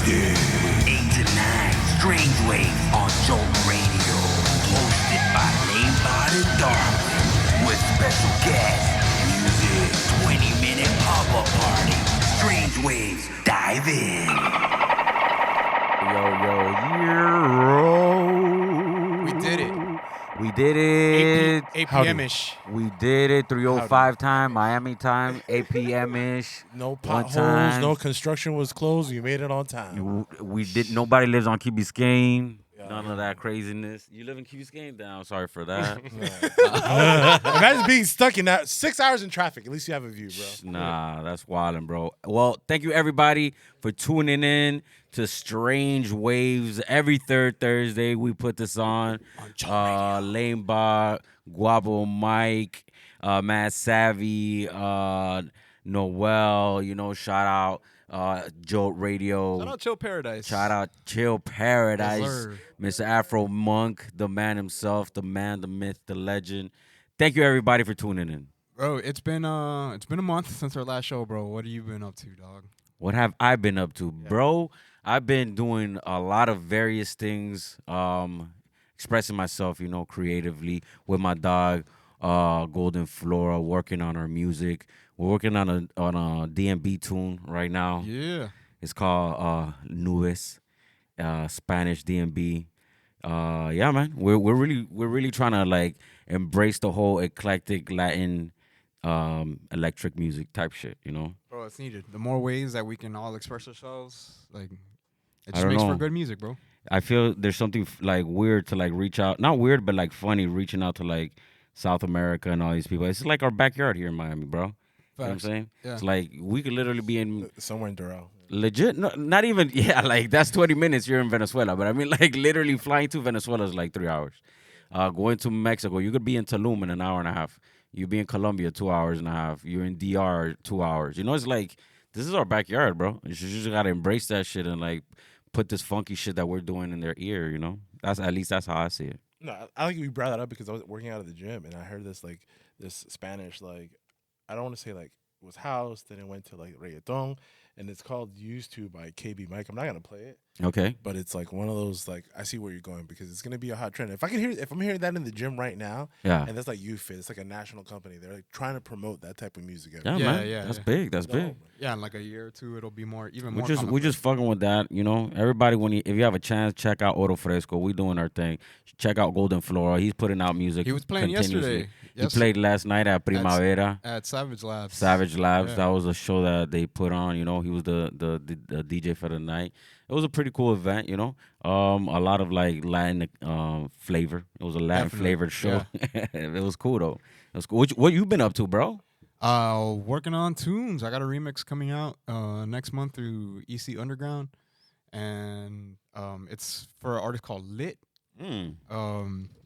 music. 8 to 9, Strange Waves on Jolt Radio. Hosted by LAMEBOT and Darwin. With special guests, music, 20-minute pop-up party. Strange Waves, dive in. We did it. We did it. 8 p.m.-ish. We did it. 3:05 time, Miami time, 8 p.m.-ish. No potholes, no construction was closed. You made it on time. We did. Nobody lives on Key Biscayne. None of that craziness. You live in Key Biscayne? Down. Sorry for that. Imagine being stuck in that 6 hours in traffic. At least you have a view, bro. Nah, that's wildin', bro. Well, thank you everybody for tuning in to Strange Waves. Every third Thursday we put this on. LameBot, Guabo Mike, Matt Savvy, Noel. Shout out. Jolt Radio. Shout out Chill Paradise. Shout out Chill Paradise. Yes, Mr. Afro Monk, the man himself, the man, the myth, the legend. Thank you everybody for tuning in. Bro, it's been a month since our last show, bro. What have you been up to, dog? What have I been up to? Yeah. Bro, I've been doing a lot of various things, expressing myself, creatively with my dog, Golden Flora, working on our music. We're working on a DMB tune right now. Yeah. It's called Nubes, Spanish DMB. Yeah, man. We're really trying to embrace the whole eclectic Latin electric music type shit, Bro, it's needed. The more ways that we can all express ourselves, it just don't makes know. for good music, bro. I feel there's something weird to reach out. Not weird, but funny reaching out to South America and all these people. It's like our backyard here in Miami, bro. You know what I'm saying? Yeah. It's we could literally be in somewhere in Doral. Legit, no, not even, that's 20 minutes you're in Venezuela. But I mean, literally flying to Venezuela is 3 hours. Going to Mexico, you could be in Tulum in an hour and a half. You be in Colombia 2 hours and a half. You're in DR 2 hours. It's this is our backyard, bro. You just gotta embrace that shit and put this funky shit that we're doing in their ear, That's at least that's how I see it. No, I like you brought that up because I was working out at the gym and I heard this this Spanish I don't want to say it was house, then it went to reggaeton, and it's called Used To by KB Mike. I'm not gonna play it. Okay. But it's one of those I see where you're going because it's gonna be a hot trend. If I'm hearing that in the gym right now, yeah, and that's YouFit, it's a national company. They're trying to promote that type of music. Yeah, man. Yeah, that's big. That's big. Yeah, in a year or two, it'll be more even we're more. We're just fucking with that, Everybody, if you have a chance, check out Oro Fresco. We doing our thing. Check out Golden Flora. He's putting out music. He was playing yesterday. He played last night at Primavera. At Savage Labs. Savage Labs. Yeah. That was a show that they put on. He was the DJ for the night. It was a pretty cool event. A lot of Latin flavor. It was a Latin flavored show. Yeah. It was cool though. It was cool. What you been up to, bro? Working on tunes. I got a remix coming out next month through EC Underground, and it's for an artist called Lit.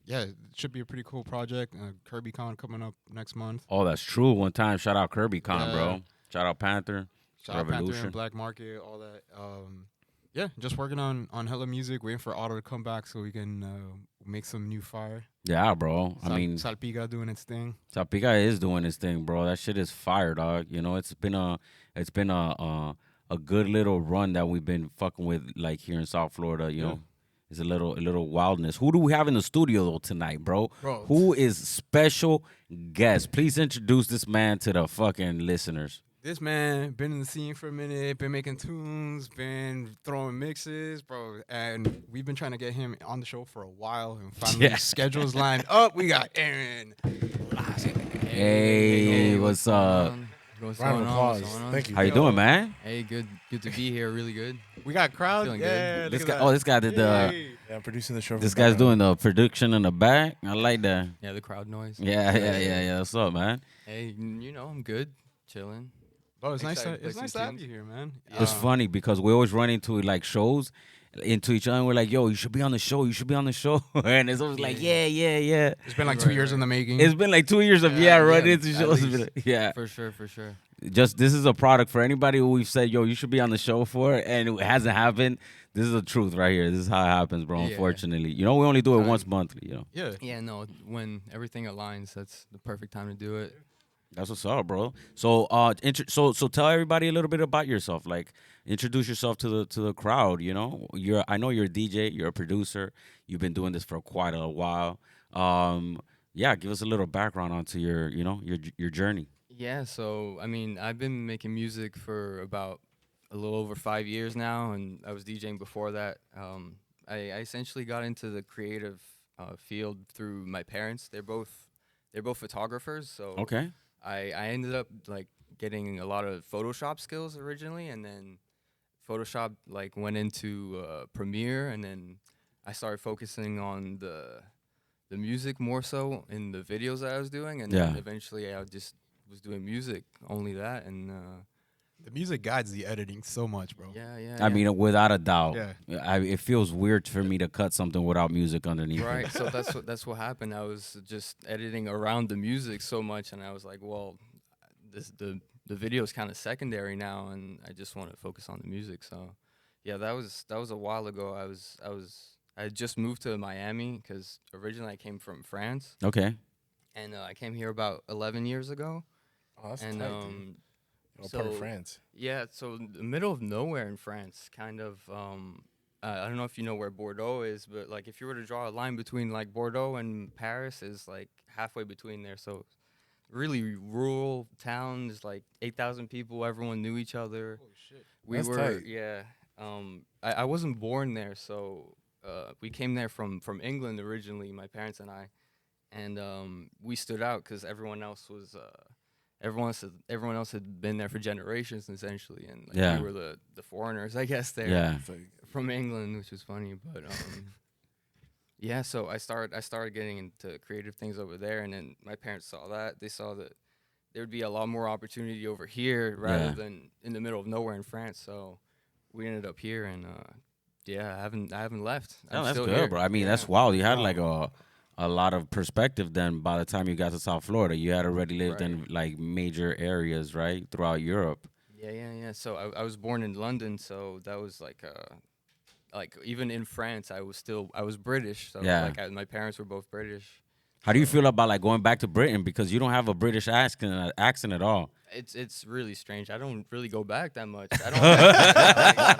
Yeah, it should be a pretty cool project. KirbyCon coming up next month. Oh, that's true. One time, shout out KirbyCon, bro. Shout out Panther. Shout out Panther and Black Market, all that. Yeah, just working on hella music, waiting for Otto to come back so we can make some new fire. Yeah, bro. Salpica doing its thing. Salpica is doing its thing, bro. That shit is fire, dog. It's been a good little run that we've been fucking with here in South Florida. You know, it's a little wildness. Who do we have in the studio though tonight, bro? Who is special guest? Please introduce this man to the fucking listeners. This man been in the scene for a minute, been making tunes, been throwing mixes, bro. And we've been trying to get him on the show for a while, and finally schedules lined up. We got Aaron. Hey, what's up? What's Round of applause. Thank you. How you doing, man? Hey, good to be here. Really good. We got crowd. Feeling Yeah, This guy did the. Yeah, I'm producing the show. This guy's doing the production in the back. I like that. Yeah, the crowd noise. Yeah. What's up, man? Hey, I'm good, chilling. Oh, it's nice Excited to to have tunes. you here, man. It's funny because we always run into shows, into each other. And we're like, yo, you should be on the show. You should be on the show. And it's always like, yeah. It's been 2 years in the making. It's been 2 years of running into shows. Yeah. For sure. Just this is a product for anybody who we've said, yo, you should be on the show for, and it hasn't happened. This is the truth right here. This is how it happens, bro. Yeah. Unfortunately, we only do it once monthly. Yeah, no, when everything aligns, that's the perfect time to do it. That's what's up, bro. So, so tell everybody a little bit about yourself. introduce yourself to the crowd. You know, I know you're a DJ, you're a producer. You've been doing this for quite a while. Yeah, give us a little background onto your your journey. Yeah, so I mean, I've been making music for about a little over 5 years now, and I was DJing before that. I essentially got into the creative field through my parents. They're both photographers, so Okay. I ended up like getting a lot of Photoshop skills originally, and then Photoshop like went into Premiere, and then I started focusing on the music more so in the videos that I was doing, and then Yeah. eventually I just was doing music, only that, and The music guides the editing so much, bro. yeah. I mean, without a doubt. Yeah. It feels weird for me to cut something without music underneath. Right, It. so that's what happened. I was just editing around the music so much, and I was like, well, the video is kind of secondary now, and I just want to focus on the music. So, yeah, that was a while ago. I had just moved to Miami because originally I came from France, Okay. and I came here about 11 years ago. Oh, that's And tight, dude. What part of so France? yeah, so the middle of nowhere in France, kind of. I don't know if you know where Bordeaux is, but like if you were to draw a line between like Bordeaux and Paris, is like halfway between there. So really rural town. There's like 8,000 people. Everyone knew each other. Holy shit. We That's were tight. yeah. I wasn't born there, so we came there from England originally, my parents and I, and we stood out because everyone else was. Everyone else had been there for generations essentially, and like, Yeah. we were the foreigners, I guess, there Yeah. It's like, from England, which was funny. But yeah, so I started getting into creative things over there, and then my parents saw that. They saw that there would be a lot more opportunity over here rather Yeah. than in the middle of nowhere in France. So we ended up here, and yeah, I haven't left. Oh, I'm that's still good, here. bro. I mean, Yeah. that's wild. You had Wow. like a lot of perspective then by the time you got to South Florida. You had already lived in Right. like major areas, right? Throughout Europe. Yeah. So I was born in London, so that was like even in France, I was British. So Yeah. like my parents were both British. How do you So feel about like going back to Britain because you don't have a British accent at all? it's really strange. I don't really go back that much. I don't like, at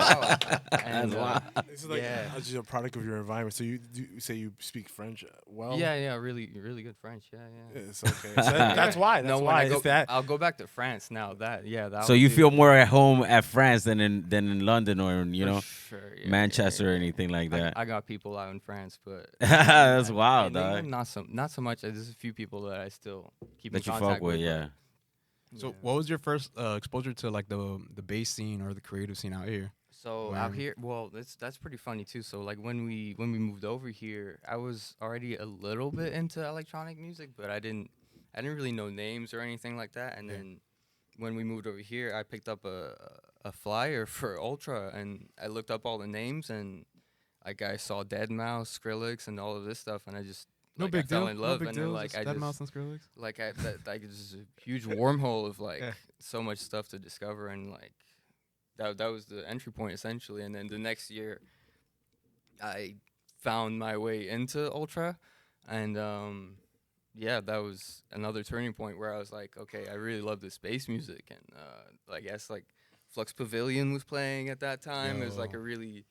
all. And, wild. this is like yeah. just a product of your environment. So you say you speak French well? Yeah, really good French. Yeah. It's okay. So that's why. That's No, when why. I go, It's that. I'll go back to France now. That So would you be- feel more at home at France than in London or in, for sure, yeah, Manchester or yeah. anything like that. I got people out in France, but That's in wild, England, dog. not so much. There's a few people that I still keep That in you contact fuck with, yeah. but, So, yeah. what was your first exposure to like the bass scene or the creative scene out here? So out here, well, that's pretty funny too. So like when we moved over here, I was already a little bit into electronic music, but I didn't really know names or anything like that. And then when we moved over here, I picked up a flyer for Ultra, and I looked up all the names, and like I saw Dead Mouse, Skrillex, and all of this stuff, and I just No like, big I fell deal. in love, no big and deal. then like I Dead just Mouse and Skrillex. like like it's just a huge wormhole of like Yeah. so much stuff to discover, and like that was the entry point essentially. And then the next year I found my way into Ultra, and yeah, that was another turning point where I was like, okay, I really love this bass music. And I guess like Flux Pavilion was playing at that time. It was like Yo. a really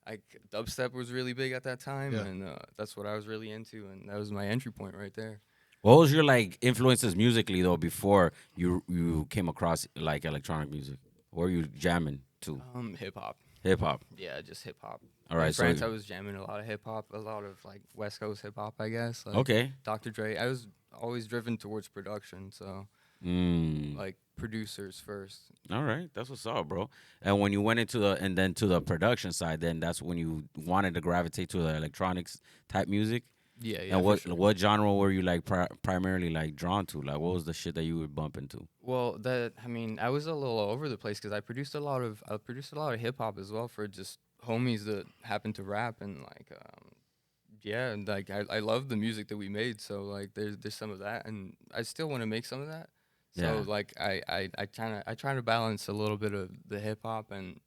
like dubstep was really big at that time, Yeah. and that's what I was really into, and that was my entry point right there. What was your like influences musically though before you came across like electronic music? Or were you jamming to Hip hop. hip hop? Yeah, just hip hop. All right, In so France, I was jamming a lot of hip hop, a lot of like West Coast hip hop, I guess. Like okay. Dr. Dre. I was always driven towards production, so Mm. like producers first. All right, that's what's up, bro. And when you went into the production side, then that's when you wanted to gravitate to the electronics type music. Yeah. And for sure. what genre were you like primarily like drawn to? Like, what was the shit that you would bump into? Well, I was a little all over the place because I produced a lot of hip hop as well for just homies that happened to rap, and like yeah, and like I love the music that we made, so like there's some of that, and I still want to make some of that. So Yeah. like I try to balance a little bit of the hip hop and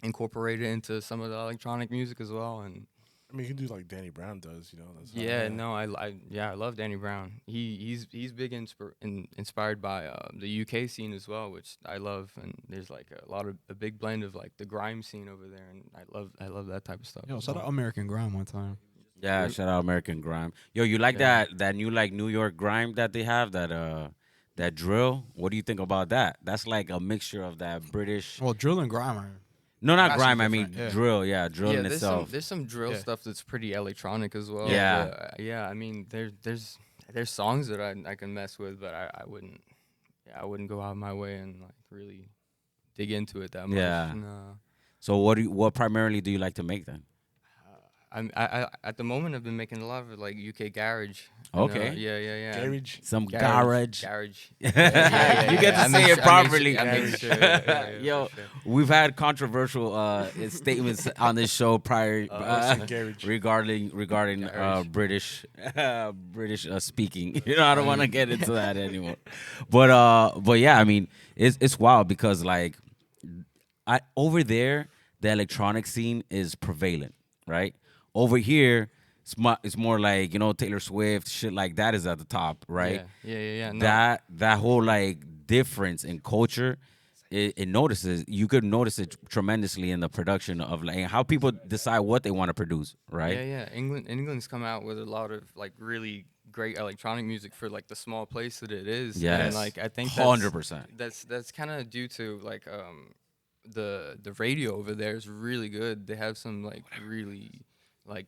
incorporate it into some of the electronic music as well, and I mean, you can do like Danny Brown does, you know. That's how- Yeah, no, I love Danny Brown. He's big inspired by the UK scene as well, which I love. And there's like a big blend of like the grime scene over there, and I love that type of stuff. Yo, as shout well. out American Grime one time. Yeah, shout out American Grime. Yo, you like Yeah. that new like New York grime that they have, that drill? What do you think about that? That's like a mixture of that British. Well, drill and grime are No, not vastly grime. I mean different, yeah. drill. Yeah, drill in there's itself. there's some drill Yeah. stuff that's pretty electronic as well. Yeah. but, yeah. I mean, there's songs that I can mess with, but I wouldn't go out of my way and like really dig into it that much. Yeah. No. So what primarily do you like to make then? I at the moment I've been making a lot of like UK garage. And, Okay. Yeah. Garage. Some garage. Garage. You get to I say make it sure- properly. I make sure, yeah, Yo, for sure. we've had controversial statements on this show prior Garage. regarding Garage. British speaking. You know, I don't want to get into that anymore. But yeah, I mean, it's wild because like over there the electronic scene is prevalent, right? Over here it's more like, you know, Taylor Swift, shit like that is at the top, right? Yeah. No. That whole like difference in culture, you could notice it tremendously in the production of like how people decide what they want to produce, right? Yeah. England's come out with a lot of like really great electronic music for like the small place that it is. Yes. And like I think 100%. that's kind of due to like the radio over there is really good. They have some like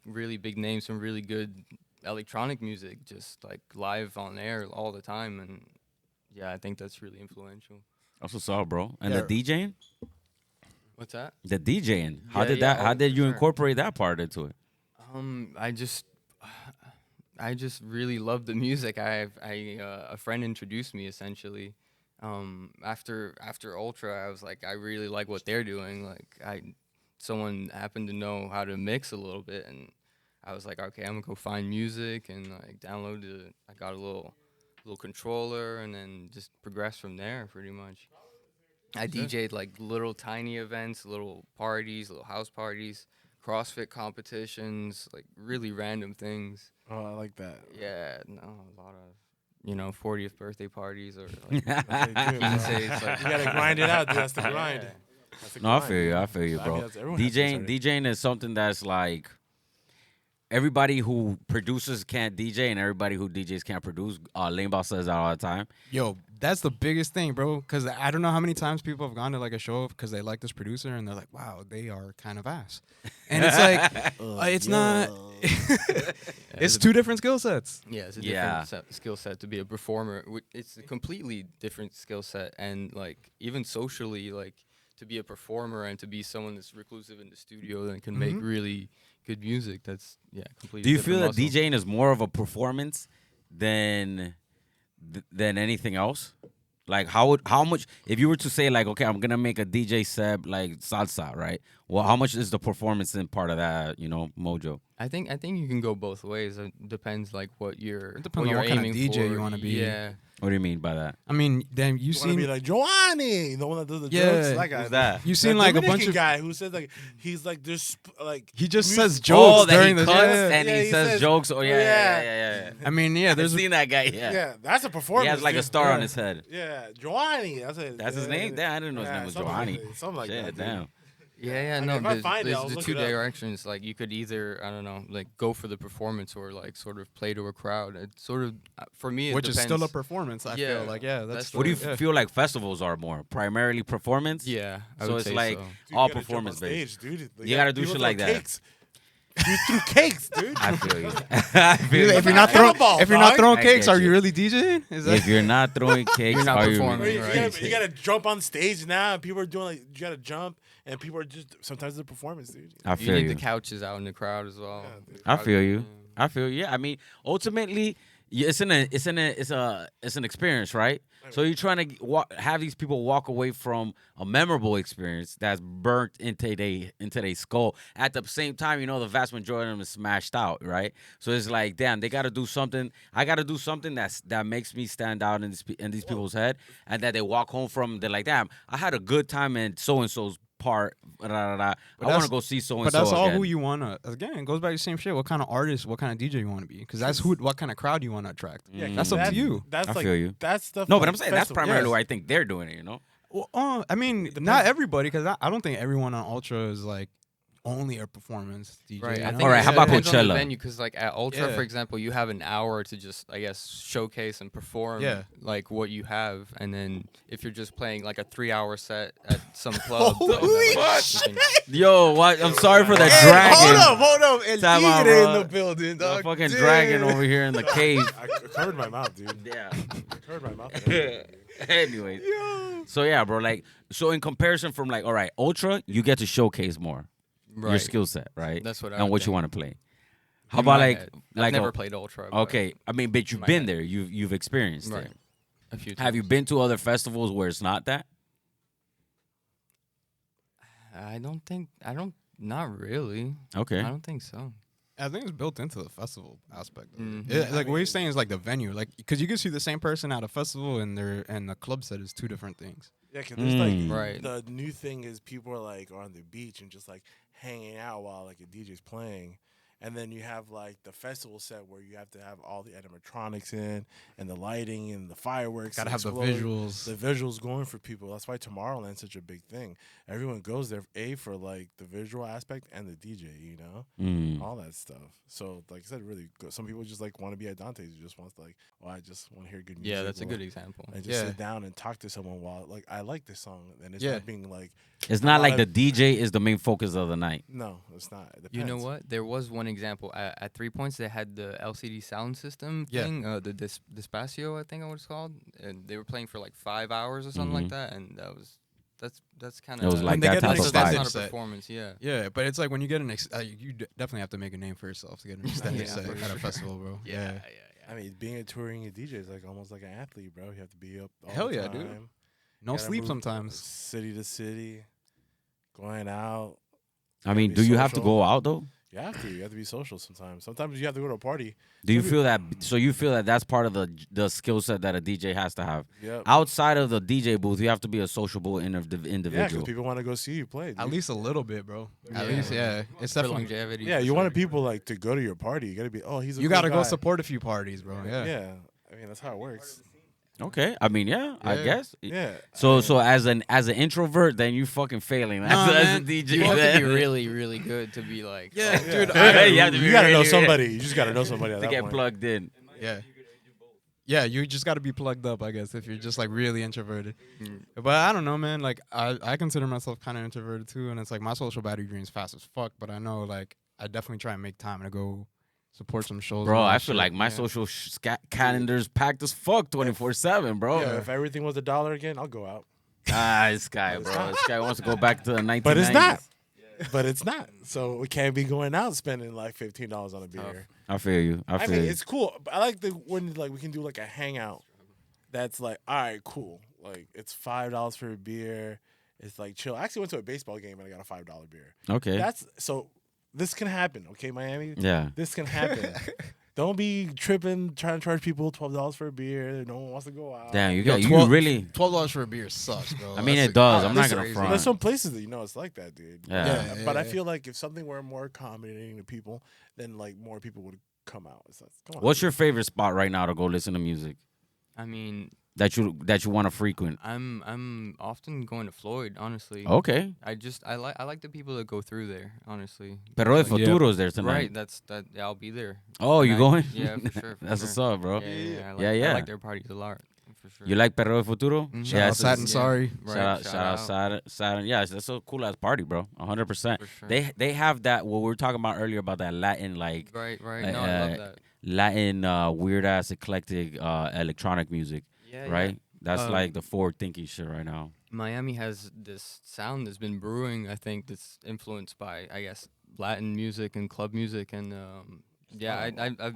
really big names, some really good electronic music, just like live on air all the time, and yeah, I think that's really influential. Also saw, bro. And Yeah. the DJing? What's that? The DJing. How Yeah, did yeah, that how oh, did for you sure. incorporate that part into it? I just really love the music. A friend introduced me essentially. After Ultra, I was like, I really like what they're doing. Like someone happened to know how to mix a little bit, and I was like, okay, I'm gonna go find music and like download it. I got a little controller, and then just progress from there pretty much. I DJ'd like little tiny events, little parties, little house parties, CrossFit competitions, like really random things. Oh, I like that. Yeah, no, a lot of 40th birthday parties or like That's what you do, bro. Beyonce's, like, You gotta grind it out, dude. That's the grind. Yeah. That's the No, I grind. feel you, I bro. mean, that's- everyone has to DJing start it. DJing is something that's like everybody who produces can't DJ and everybody who DJs can't produce. LAMEBOT says that all the time. Yo, that's the biggest thing, bro. Because I don't know how many times people have gone to like a show because they like this producer and they're like, wow, they are kind of ass. And it's like, it's not. It's two different skill sets. Yeah, it's a Yeah. different skill set to be a performer. It's a completely different skill set, and like even socially, like to be a performer and to be someone that's reclusive in the studio and can make really good music. That's completely. Do you feel that different muscle. DJing is more of a performance than anything else? Like how much, if you were to say like, okay, I'm gonna make a DJ set like salsa, right? Well, how much is the performance in part of that, mojo? I think you can go both ways. It depends like what you're. It depends on you're what kind of aiming DJ for. you wanna be. Yeah. What do you mean by that? I mean, then you You want to be seen like Giovanni, the one that does the Yeah. jokes. That guy. Who's that? you That seen like a bunch Dominican of guy who says like he's like there's like he just music- says jokes that he during the cuts and Yeah, he he says says- jokes. Oh yeah. Yeah. I mean, yeah, I've there's seen that guy. Yeah. Yeah, that's a performance. He has like a dude. star yeah. on his head. Yeah, Giovanni. That's His name? Damn, I didn't know his name was something Giovanni. Like that, something like Shit, that. dude. damn. Yeah, I mean, no. if I find it, I'll There's the look two it up. directions. Like you could either, I don't know, like go for the performance or like sort of play to a crowd. It's sort of for me, it which depends. is still a performance. I Yeah, feel like that's that's What do you yeah. feel like festivals are more? Primarily performance? Yeah, I So would it's say like so. Dude, you all gotta jump performance on based. stage, dude. You gotta do People shit throw like that. Cakes. You threw cakes, dude. I feel you. I feel you. If you're like not a throwing, cannonball, if you're not dog. throwing I cakes, get are you you. really DJing? Is that If you're not throwing cakes, You're not are you? performing, You, right. you gotta jump on stage now. And people are doing like you gotta jump, and people are just sometimes it's a performance, dude. I You feel need you. the couches out in the crowd as well. Yeah, dude. I feel you. I feel you. Yeah, I mean, ultimately, it's an experience, right? So you're trying to have these people walk away from a memorable experience that's burnt into their skull. At the same time, the vast majority of them is smashed out, right? So it's like, damn, they got to do something. I got to do something that makes me stand out in these people's head, and that they walk home from. They're like, damn, I had a good time, and so-and-so's part. I want to that's- go see so and But so. that's all again. who you wanna. Again, it goes back to the same shit. What kind of artist, what kind of DJ you want to be? Because that's what kind of crowd you want to attract. Yeah, That's up to you. That's I like, feel you. That's stuff. No, but like I'm saying that's festival- primarily Yes. why I think they're doing it. You know. Well, I mean, not everybody, because I don't think everyone on Ultra is like only a performance DJ. Right. you I know? think All right, how it about depends on Coachella? the venue, because like at Ultra, Yeah. for example, you have an hour to just, I guess, showcase and perform Yeah. like what you have, and then if you're just playing like a 3-hour set at some club, Holy you can- Yo, what? I'm sorry for the Hey, dragon. hold up. El Time out, Tigre in bro. the building, The dog. fucking Damn. dragon over here in the cave. I covered my mouth, dude. Yeah. I covered my mouth. and everything, dude. Anyways. So yeah, bro. Like, so in comparison from like, all right, Ultra, you get to showcase more your Right. skill set, right? That's what I and would what you think. want to play. How In about my like, head. like I've never a- played Ultra. but Okay, I mean, but you've my been head. there. You've experienced Right. it. A few times. Have you been to other festivals where it's not that? Not really. Okay. I don't think so. I think it's built into the festival aspect. Of Mhm. it. Like what you're saying is like the venue, like because you can see the same person at a festival and the club set is two different things. Yeah, because there's like Right. the new thing is people are like on the beach and just like hanging out while like a DJ's playing. And then you have like the festival set where you have to have all the animatronics in and the lighting and the fireworks. Gotta and have the exploding. visuals. The visuals going for people. That's why Tomorrowland's such a big thing. Everyone goes there for like the visual aspect and the DJ, you know, all that stuff. So like I said, really good. Some people just like want to be at Dante's. You just want to like, oh, I just want to hear good music. Yeah, that's a or- good example. And just Yeah. sit down and talk to someone while like I like this song and it's Yeah. not being like It's not like the I've- DJ is the main focus of the night. no, it's not. It You know depends. what? There was one example at 3 Points. They had the LCD sound system Yeah. thing, the Despacio, I think it was called, and they were playing for like 5 hours or something like that, and that's kind of It was like When they that get type an of so that's extended vibe. not a set. performance, yeah. Yeah, but it's like when you get you definitely have to make a name for yourself to get an extended Yeah, set for at a sure. festival, bro. Yeah. I mean, being a touring DJ is like almost like an athlete, bro. You have to be up all Hell the yeah, time. dude. No Gotta sleep move sometimes. City to city, going out. I mean, be do you have to social. go out though? You have to. You have to be social sometimes. Sometimes you have to go to a party. Do you feel that? So you feel that that's part of the skill set that a DJ has to have. Yep. Outside of the DJ booth, you have to be a sociable Yeah, because individual. people want to go see you play. Dude. At least a little bit, bro. At Yeah. least, yeah. It's For definitely. longevity. Yeah, for you sure. wanted people like to go to your party. You got to be. Oh, he's. A You cool gotta go guy. support a few parties, bro. Yeah. Yeah, I mean that's how it works. Okay, I mean, yeah, I Yeah. guess. Yeah. So as an introvert, then you fucking failing as, Nah, as a man. DJ. You have to then. be really, really good to be like, Yeah, oh, dude. You have to be You gotta know really- somebody. You just gotta know somebody at to that get point. plugged in. Yeah. Yeah, you just got to be plugged up, I guess, if you're just like really introverted. But I don't know, man. Like I consider myself kind of introverted too, and it's like my social battery drain's fast as fuck. But I know like I definitely try and make time to go support some shows. Bro, and all I that feel shit. like my Yeah. social calendar's packed as fuck 24/7, bro. Yeah, if everything was $1 again, I'll go out. This guy, bro. This guy wants to go back to the 1990s. But it's not. But it's not. So we can't be going out spending like $15 on a beer. I feel you. I I feel mean, you. it's cool. I like when like we can do like a hangout. That's like, all right, cool. Like it's $5 for a beer. It's like chill. I actually went to a baseball game and I got a $5 beer. Okay. That's so. This can happen, okay, Miami. Yeah. This can happen. Don't be tripping, trying to charge people $12 for a beer. No one wants to go out. Damn, you Yo, got you 12 really. $12 for a beer sucks, bro. I mean, That's it does. like- I'm not that's gonna crazy. front. There's some places that it's like that, dude. Yeah. But I yeah. feel like if something were more accommodating to people, then like more people would come out. It's like, come on. What's your favorite spot right now to go listen to music I mean, that you want to frequent? I'm often going to Floyd, honestly. Okay. I like the people that go through there, honestly. Pero de Like, Futuro is there tonight. Right, that I'll be there. Oh, you tonight. going? Yeah, for sure. For That's sure. what's up, bro. Yeah, I like, Yeah. I like their parties a lot, for sure. You like Perro de Futuro? Mhm. Shout out it's- Satin, sorry. Right, Shout out Saturn. Yeah, that's a cool ass party, bro. 100%. For sure. They have that what we were talking about earlier about that Latin like Right. No, I love that. Latin weird ass eclectic electronic music, Yeah, right? That's Um, like the forward thinking shit right now. Miami has this sound that's been brewing, I think, that's influenced by, I guess, Latin music and club music, and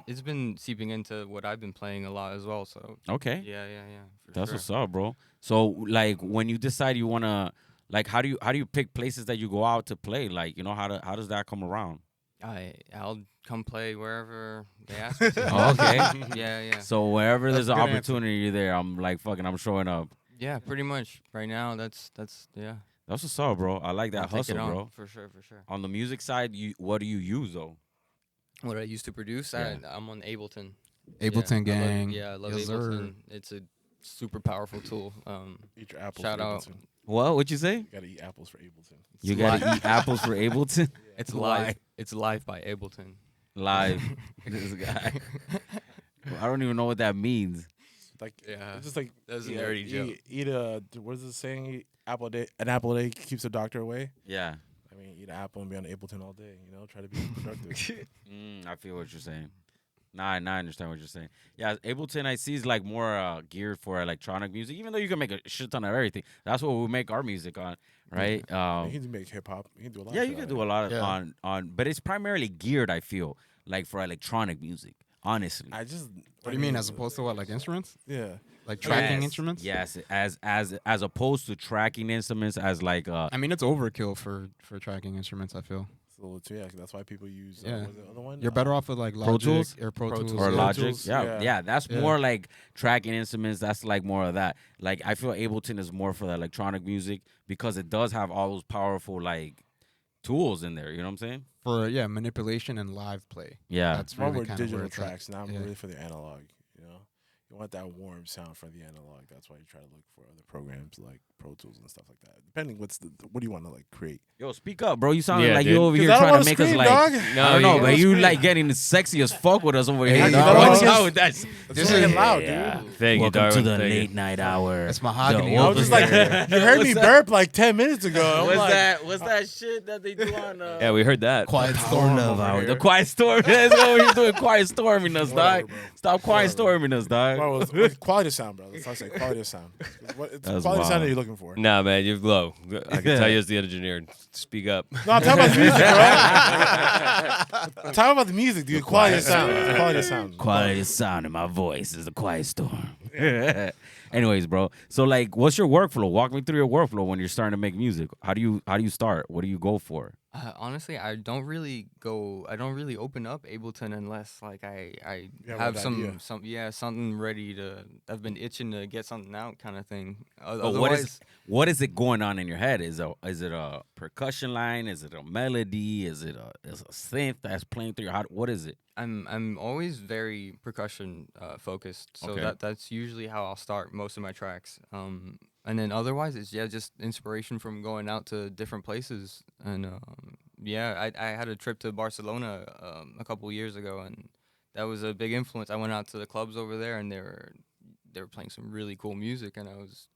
it's been seeping into what I've been playing a lot as well. So Okay. yeah, for That's sure. what's up, bro. So like when you decide you wanna like how do you pick places that you go out to play? Like, you know, how does that come around? I'll come play wherever they ask me to. Oh, okay. Yeah. So wherever That's there's a an good answer. opportunity there, I'm like fucking I'm showing up. Yeah, pretty much. Right now, that's yeah. That's what's up, bro. I like I'll that take hustle, it on, bro. for sure, for sure. On the music side, what do you use though? What I used to produce, Yeah. I'm on Ableton. Ableton Yeah, gang. I love Yes, sir. Ableton. It's a super powerful tool. Eat your apples Shout for out. Ableton. What'd you say? You gotta eat apples for Ableton. You gotta eat apples for Ableton. It's Why? live. It's live by Ableton. Live. This guy. I don't even know what that means. Like, Yeah. it's just like That was a eat nerdy joke. Eat a what is it saying? Eat apple a day. An apple a day keeps the doctor away. Yeah. I mean, eat an apple and be on Ableton all day. You know, try to be productive. I feel what you're saying. Nah, I understand what you're saying. Yeah, Ableton I see is like more geared for electronic music, even though you can make a shit ton of everything. That's what we make our music on, right? You can make hip hop. You can do a lot. Yeah, of you shit can on do it. a lot of Yeah. on, but it's primarily geared. I feel like for electronic music, honestly. I just. What do you mean, as opposed to what, like instruments? Yeah. Like tracking Yes, instruments? Yes, as opposed to tracking instruments as like I mean, it's overkill for tracking instruments, I feel. It's a little too. Yeah, that's why people use. Yeah. What's the other one? You're better off with like Logic Tools? or Pro Tools. or yeah. Logic. Tools, Yeah, yeah. yeah, that's Yeah. more like tracking instruments. That's like more of that. Like I feel Ableton is more for the electronic music because it does have all those powerful like tools in there. You know what I'm saying? For manipulation and live play. Yeah. That's More really with kind of digital where it's at. tracks, not Yeah. really for the analog. You know, you want that warm sound for the analog. That's why you try to look for other programs like Pro Tools and stuff like that. Depending what do you want to like create? Yo, speak up, bro. You sound Yeah, like dude. you over 'Cause here I don't trying to wanna make us scream, like. dog. I No, don't you know, don't but wanna you scream. like getting sexy as fuck with us over here. Hey, dog. dog. Watch This- out, that's This is loud, yeah. dude. Thank you, Welcome Darwin. to the Thank you. late night hour. It's mahogany. The I over was just over like, there. you heard me What's that? burp like 10 minutes ago. I'm like, What's that shit that they do on? Yeah, we heard that. Quiet Power storm Love over Hour. here. The quiet storm. Let's go. You're doing quiet storming us, Whatever, dog. bro. Stop quiet Whatever. storming us, dog. bro, it's quality of sound, bro. That's how I say quality of sound. It's That's quality of sound wild. that you're looking for. Nah, man, you're low. I can tell you as the engineer. Speak up. No, I'm talking about the music, bro. I'm talking about the music, dude. Quality of sound. Quality of sound. Quality of sound in my voice is the quiet storm. Anyways, bro. So like, what's your workflow? Walk me through your workflow when you're starting to make music. How do you start? What do you go for? Honestly, I don't really open up Ableton unless like I You have have an idea. something ready to. I've been itching to get something out, kind of thing. But what is it going on in your head? Is it a percussion line? Is it a melody? Is it a synth that's playing through your heart? What is it? I'm always very percussion focused, so Okay. that's usually how I'll start most of my tracks. And then otherwise, it's just inspiration from going out to different places. And I had a trip to Barcelona a couple years ago, and that was a big influence. I went out to the clubs over there, and they were playing some really cool music, and I was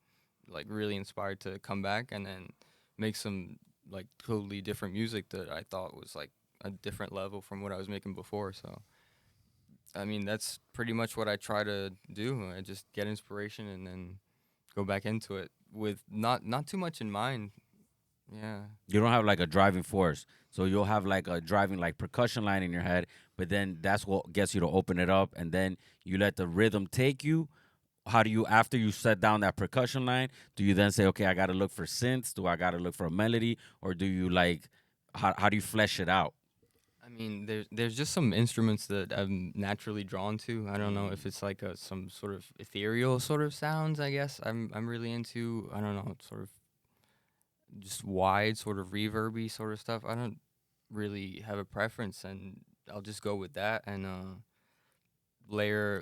like really inspired to come back and then make some like totally different music that I thought was like a different level from what I was making before. So, I mean, that's pretty much what I try to do. I just get inspiration and then go back into it with not too much in mind. Yeah. You don't have like a driving force. So you'll have like a driving like percussion line in your head, but then that's what gets you to open it up, and then you let the rhythm take you. How do you, after you set down that percussion line, do you then say, okay, I got to look for synths? Do I got to look for a melody? Or do you like, how do you flesh it out? I mean, there's just some instruments that I'm naturally drawn to. I don't know if it's like some sort of ethereal sort of sounds, I guess. I'm really into, I don't know, sort of just wide sort of reverby sort of stuff. I don't really have a preference, and I'll just go with that and layer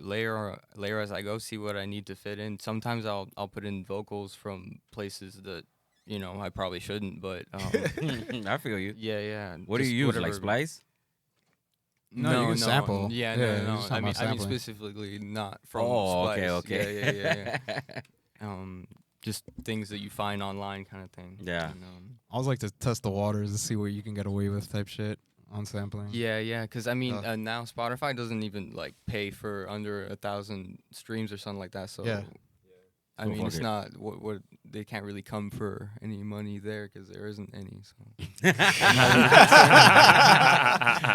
as I go, see what I need to fit in. Sometimes I'll put in vocals from places that, you know, I probably shouldn't, but I feel you. yeah. What do just you use, like whatever- No, Splice? you can sample. Yeah, Yeah, no. you're just talking I mean about sampling. specifically not from Oh, Splice. okay. Yeah. Just things that you find online, kind of thing. Yeah. And, I always like to test the waters to see what you can get away with type shit on sampling. yeah. Because I mean, Uh. now Spotify doesn't even like pay for under 1,000 streams or something like that. So. Yeah. I Go mean, fuck it's it. not what they can't really come for any money there because there isn't any. So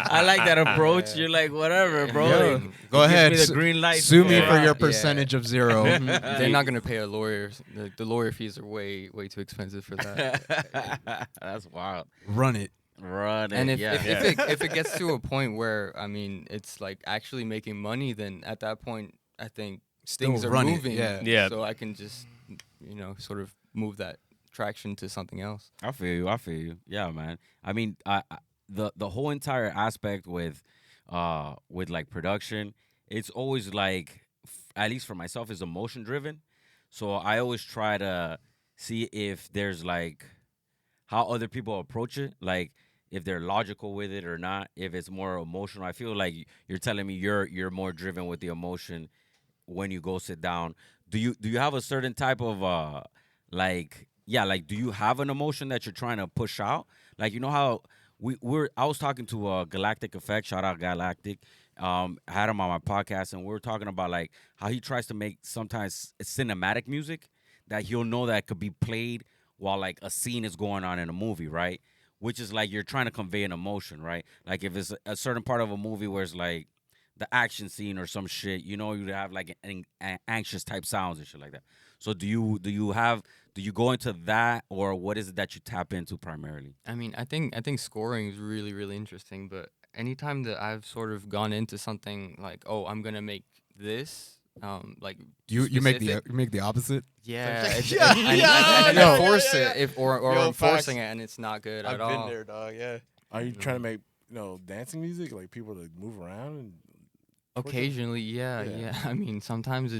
I like that approach. You're like, whatever, bro. Yo, It go gives ahead. me the green light. Sue me for Yeah. your percentage of 0. they're not gonna pay a lawyer. The lawyer fees are way too expensive for that. That's wild. Run it. Run it. And yeah. if it gets to a point where, I mean, it's like actually making money, then at that point I think Still things are run it, moving. yeah. Yeah. So I can just, you know, sort of move that traction to something else. I feel you. I feel you. Yeah, man. I mean, the whole entire aspect with like production, it's always like, at least for myself, is emotion driven. So I always try to see if there's like how other people approach it, like if they're logical with it or not, if it's more emotional. I feel like you're telling me you're more driven with the emotion when you go sit down. Do you have a certain type of like, yeah, like, do you have an emotion that you're trying to push out? Like, you know how I was talking to Galactic Effect, shout out Galactic. I had him on my podcast, and we were talking about like how he tries to make sometimes cinematic music that he'll know that could be played while like a scene is going on in a movie, right? Which is like you're trying to convey an emotion, right? Like if it's a certain part of a movie where it's like the action scene or some shit, you know, you'd have like an anxious type sounds and shit like that. So do you go into that, or what is it that you tap into primarily? I mean, I think scoring is really, really interesting, but anytime that I've sort of gone into something like, oh, I'm gonna make this, like You make specific- the opposite. yeah, Yeah, and yeah, I force yeah, it if or Yo, I'm forcing facts. it and it's not good I've at been all. there, dog. Yeah. Are you trying to make dancing music, like people to move around and Occasionally, yeah, Yeah. yeah. I mean, sometimes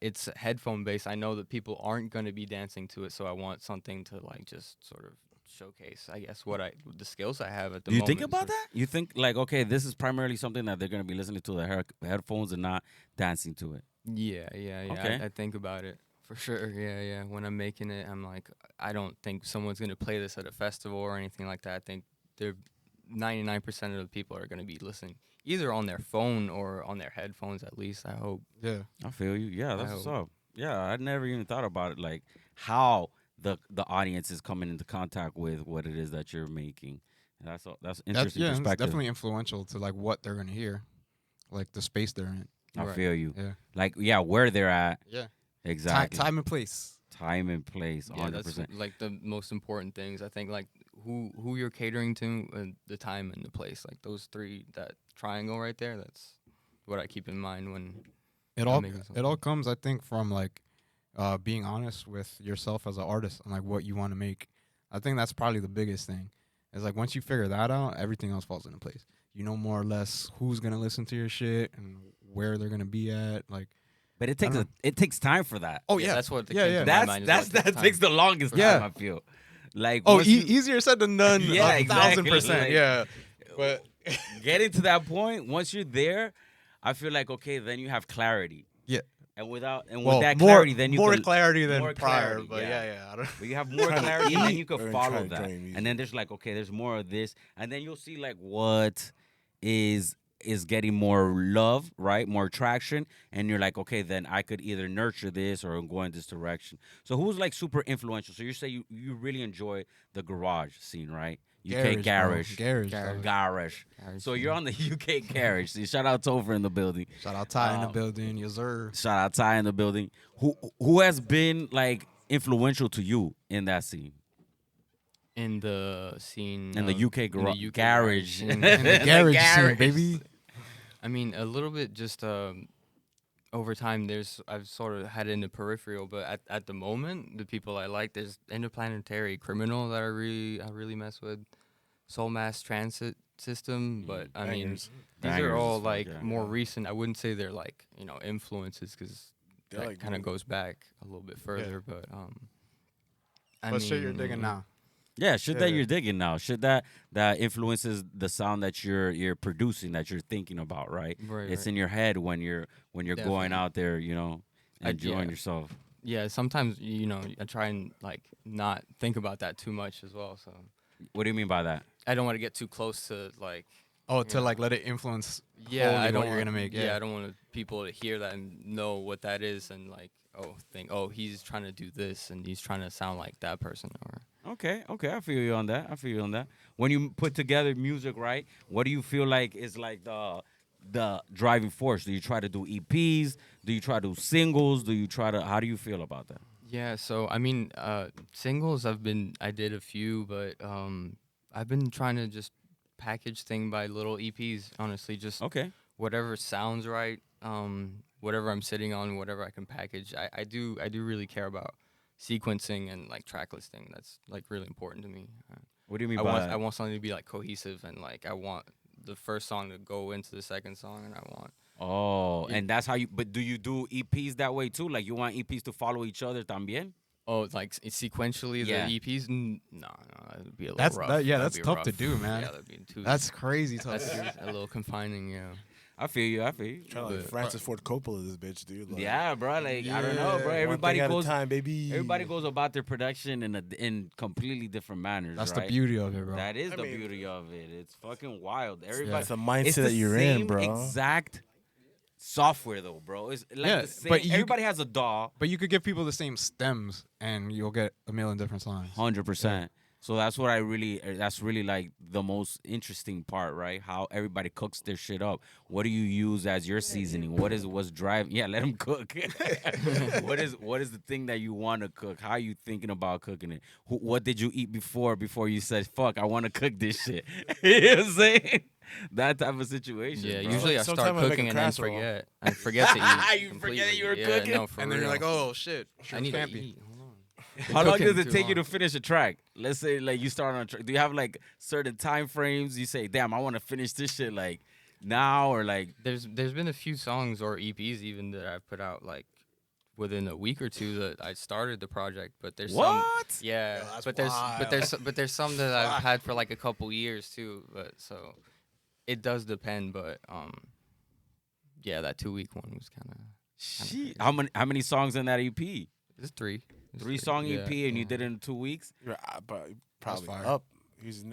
it's headphone based. I know that people aren't going to be dancing to it, so I want something to like just sort of showcase, I guess, the skills I have at the Do you moment. think about that? You think like, okay, this is primarily something that they're gonna be listening to the headphones and not dancing to it. Yeah, yeah, yeah. Okay. I think about it for sure. Yeah, yeah. When I'm making it, I'm like, I don't think someone's going to play this at a festival or anything like that. I think they're 99% of the people are going to be listening either on their phone or on their headphones, at least, I hope. Yeah. I feel you. Yeah, that's I what's hope. up. Yeah, I never even thought about it, like how the audience is coming into contact with what it is that you're making. And that's interesting It's perspective. definitely influential to like what they're gonna hear, like the space they're in. I Right. feel you. Yeah. Like, yeah, where they're at. Yeah. Exactly. Time and place. Time and place. Yeah, 100%. that's like the most important things. I think like who you're catering to, and the time and the place. Like those three, that triangle right there. That's what I keep in mind when It I'm all making it all something. comes, I think, from like being honest with yourself as an artist and like what you want to make. I think that's probably the biggest thing. It's like once you figure that out, everything else falls into place. You know more or less who's gonna listen to your shit and where they're gonna be at. Like, But it I don't takes time for that. oh Yeah, yeah, that's what yeah, came yeah. to my That's mind is that's what takes that time. takes the longest Yeah. time, I feel. Like, Oh, once you easier said than done. Yeah, 1,000%. exactly. Yeah, but getting to that point, once you're there, I feel like, okay, then you have clarity. yeah. And with that Well, clarity, then you more can, clarity than more prior. clarity, But yeah. yeah. I don't. but you have more Trying to clarity, and then eat you can or follow trying to that. drain music? And then there's like, okay, there's more of this, and then you'll see like what is getting more love, right? More traction, and you're like, okay, then I could either nurture this or go in this direction. So who's like super influential? So you say you really enjoy the garage scene, right? UK garage. Garage. Garage. dog. Garage. Garage So scene. you're on the UK garage. So shout out Topher in the building. Shout out Ty in the building. Yes, sir. Shout out Ty in the building. Who has been like influential to you in that scene? in the scene In the of- UK in the UK garage. scene. In the garage scene, baby. I mean, a little bit just over time. I've sort of had it in the peripheral, but at the moment, the people I like, there's Interplanetary Criminal that I really mess with, Soul Mass Transit System, but I mean, Bangers. these Bangers are all as fuck, like yeah. more recent. I wouldn't say they're like influences because They're that like kind of more- goes back a little bit further, but I But shit, you're mean, digging now. Yeah, shit that Yeah. you're digging now. Shit that influences the sound that you're producing, that you're thinking about, right? Right, It's right. in your head when you're going Definitely. out there, enjoying yeah. yourself. Yeah, sometimes I try and like not think about that too much as well. So What do you mean by that? I don't want to get too close to like. Oh, to Yeah. like let it influence. Yeah, wholly I don't what you're want, gonna make. Yeah, Yeah. I don't want people to hear that and know what that is and like think he's trying to do this and he's trying to sound like that person or. Okay, I feel you on that. When you put together music, right? What do you feel like is like the driving force? Do you try to do EPs? Do you try to do singles? How do you feel about that? Yeah, so I mean, singles I did a few, but I've been trying to just package thing by little EPs. Honestly, just Okay. whatever sounds right, whatever I'm sitting on, whatever I can package. I do really care about sequencing and like track listing. That's like really important to me. What do you mean I by want that? I want something to be like cohesive and like I want the first song to go into the second song, and I want. Oh, Yeah. and that's how you. But do you do EPs that way too? Like you want EPs to follow each other también? Oh, like sequentially Yeah. the EPs? No, that'd be a little That's rough. that. Yeah, That'd that's be tough to rough. do, man. Yeah, that'd be too. That's crazy tough. That's to do. a little confining. Yeah. I feel you. I feel you. Trying to like But- Francis Ford Coppola, this bitch, dude. Like, Yeah, bro. Like I don't know, bro. one Everybody thing at goes. a time, baby. Everybody goes about their production in completely different manners. That's right? the beauty of it, bro. That is I the mean- beauty of it. It's fucking wild. Everybody. It's the It's mindset the that you're same in, bro. exact software though, bro. It's like Yeah, the same. but you- Everybody has a DAW. But you could give people the same stems, and you'll get a million different songs. 100%. So that's what that's really like the most interesting part, right? How everybody cooks their shit up. What do you use as your seasoning? What's driving? Yeah, let them cook. what is the thing that you want to cook? How are you thinking about cooking it? What did you eat before you said, fuck, I want to cook this shit? You know what I'm saying? That type of situation. Yeah. bro. Usually I Sometime start I make a cooking and then casserole. forget. I forget to eat. You forget that completely. you were Yeah, cooking? No, for And then you're real. like, oh shit, I need to scampi. eat. Hold on. How long Cooking does it too take you to long. finish a track? Let's say like you start on a track. Do you have like certain time frames? You say, damn, I want to finish this shit like now or like There's been a few songs or EPs even that I've put out like within a week or two that I started the project, but there's some. what? Yeah, that's but there's some that I've had for like a couple years too. But so it does depend. But yeah, that 2-week one was kind of. Shit. How many songs in that EP? It's 3. It's 3-song yeah, EP, and you yeah. did it in 2 weeks. You're probably fire. up.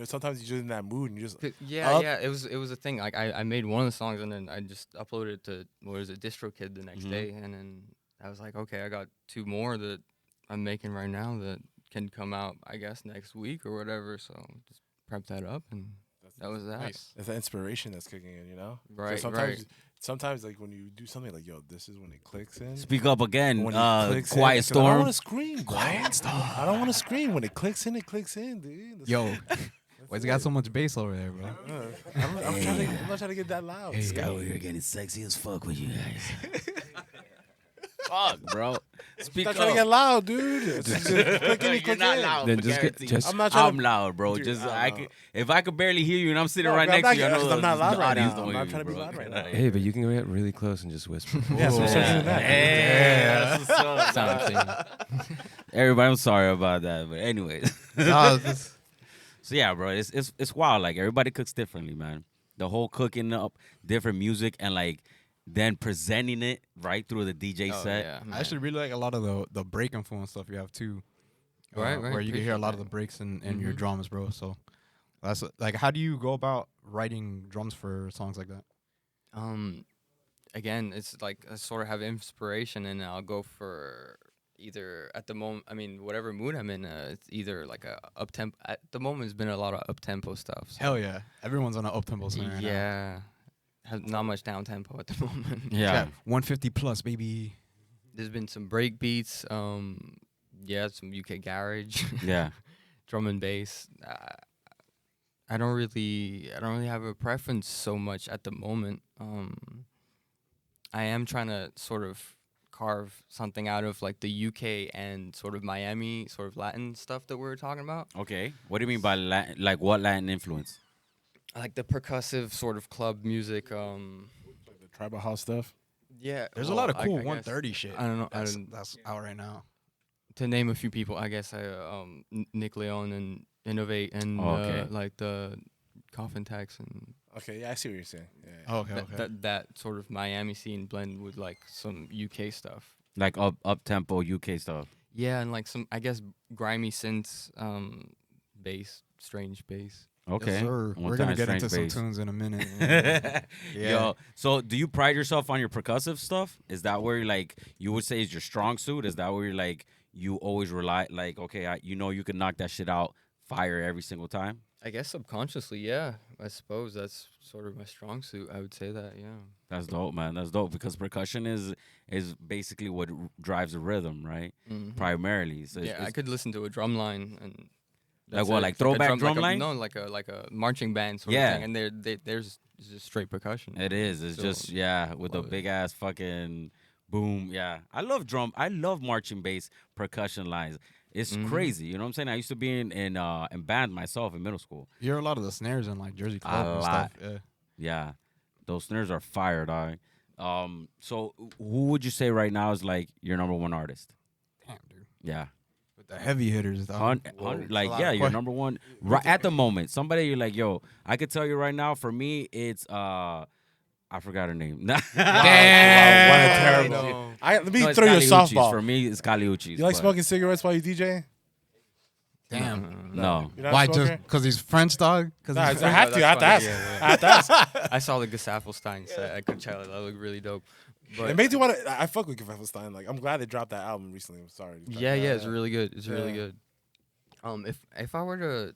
Sometimes you're just in that mood and you just Yeah, up. yeah, it was a thing. Like I made one of the songs and then I just uploaded it to DistroKid the next Mhm. day, and then I was like, okay, I got 2 more that I'm making right now that can come out, I guess, next week or whatever. So just prep that up, and that was that. Nice. It's the inspiration that's kicking in, you know? So Right, sometimes like when you do something like, yo, this is when it clicks in. Speak up again. When it clicks in, Quiet 'cause I don't Storm. want to scream, bro. I don't want to scream. When it clicks in, dude. That's- Yo, that's why's it it. got so much bass over there, bro? I'm not trying to get that loud. We're getting sexy as fuck with you guys. Fuck, bro. Speak I'm not up. trying to get loud, dude. It's just click in, You're click not in. loud. Then for just get- guarantee. just- I'm not trying I'm to- loud, bro. Dude, Just I don't know. if I could barely hear you and I'm sitting No, right bro, I'm next to you, I not- know I'm not loud the right audience now. don't I'm hear not you, trying to be bro. loud right now. Hey, but you can get really close and just whisper. Yeah, so start doing that. Yeah, that's what's up. Sound thing. Everybody, I'm sorry about that, but anyways. No, this- So yeah, bro, it's wild. Like everybody cooks differently, man. The whole cooking up different music and like then presenting it right through the DJ Oh, set. yeah, I man. actually really like a lot of the break influence stuff you have too. Right, Where you can hear a appreciate lot of that. the breaks in your Mhm. drums, bro. So that's like, how do you go about writing drums for songs like that? Again, it's like I sort of have inspiration, and I'll go for either at the moment. I mean, whatever mood I'm in, it's either like a up tempo. At the moment, it's been a lot of up tempo stuff. So. Hell yeah, everyone's on an up tempo snare. right now. Yeah, have not much down tempo at the moment. Yeah. 150 plus, baby. There's been some break beats. Yeah, some UK garage, Yeah. drum and bass. I don't really have a preference so much at the moment. I am trying to sort of carve something out of like the UK and sort of Miami, sort of Latin stuff that we were talking about. Okay. What do you mean by Latin, like what Latin influence? Like the percussive sort of club music. Like the tribal house stuff. Yeah, There's a lot of cool 130 shit. I don't know. That's out right now. To name a few people, I guess Nick Leon and Innovate and Oh, okay. like the Coffin Tax and Okay, yeah, I see what you're saying. Yeah. Oh, okay, okay. that sort of Miami scene blend with like some UK stuff. Like up tempo UK stuff. Yeah, and like some, I guess, grimy synths, bass, strange bass. Okay. Yes, sir. One We're gonna time get into strange some bass. tunes in a minute. Yeah. Yo, so do you pride yourself on your percussive stuff? Is that where like you would say is your strong suit? Is that where you're like you always rely like okay, you can knock that shit out fire every single time? I guess subconsciously, yeah. I suppose that's sort of my strong suit. I would say that, yeah. That's dope, man. That's dope because percussion is basically what drives the rhythm, right? Mhm. Primarily. So Yeah, I could listen to a drum line and Like what, it. like It's a throwback drum like line? No, like a marching band sort Yeah. of thing, and there's just straight percussion. It is. It's So, just with the love it. big ass fucking boom. Yeah, I love drum. I love marching bass percussion lines. It's crazy. You know what I'm saying? I used to be in band myself in middle school. You hear a lot of the snares in like Jersey Club and lot. stuff. Yeah. Yeah, those snares are fire, dog. So who would you say right now is like your number one artist? Damn, dude. Yeah. With the heavy hitters, dog. Like, lot yeah, of your que- number one right at the moment. Somebody you're like, yo, I could tell you right now. For me, it's I forgot her name. Wow, what a Damn. terrible. Let me No, it's throw you a Caliucci's. softball. For me, it's Caliucci's. You like but- smoking cigarettes while you DJ? Damn. No. You're not a Why? smoker? Just because he's French, dog? Because Nah, he's I French? have to. I have to That's ask. funny, yeah, I have to ask. I saw the Gesaffelstein set at Coachella. That looked really dope. But It made you want to. I fuck with Geffelstein. Like, I'm glad they dropped that album recently. I'm sorry. yeah, it's really good. It's really Yeah. good. If I were to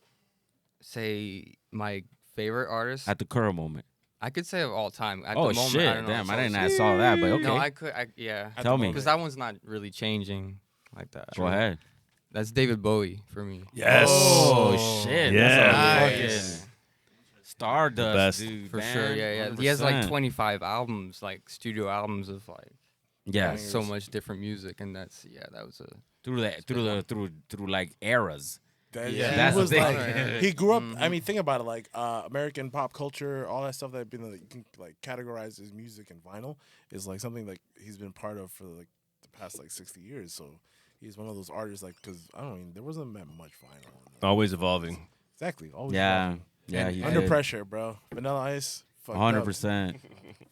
say my favorite artist, At the current moment. I could say of all time. At Oh the moment, shit! I don't know. Damn, I So- didn't. I saw that, but okay. No, I could. Yeah. At Tell the me. moment. Because that one's not really changing like that. Go ahead. That's David Bowie for me. Yes. Oh shit! Yeah. That's a Nice. fucking Stardust, Best. dude. For man. sure, yeah. He has like 100%. 25 albums, like studio albums of like Yes. so much different music, and that was a through like eras. Yeah, that's he was the like thing. he grew up. I mean, think about it. Like American pop culture, all that stuff that been like, you can like categorize as music and vinyl is like something like he's been part of for like the past like 60 years. So he's one of those artists like because I don't mean there wasn't that much vinyl. Always evolving. Exactly. Always Yeah, evolving. yeah. And He under did. pressure, bro. Vanilla Ice. Fucked 100%. Up.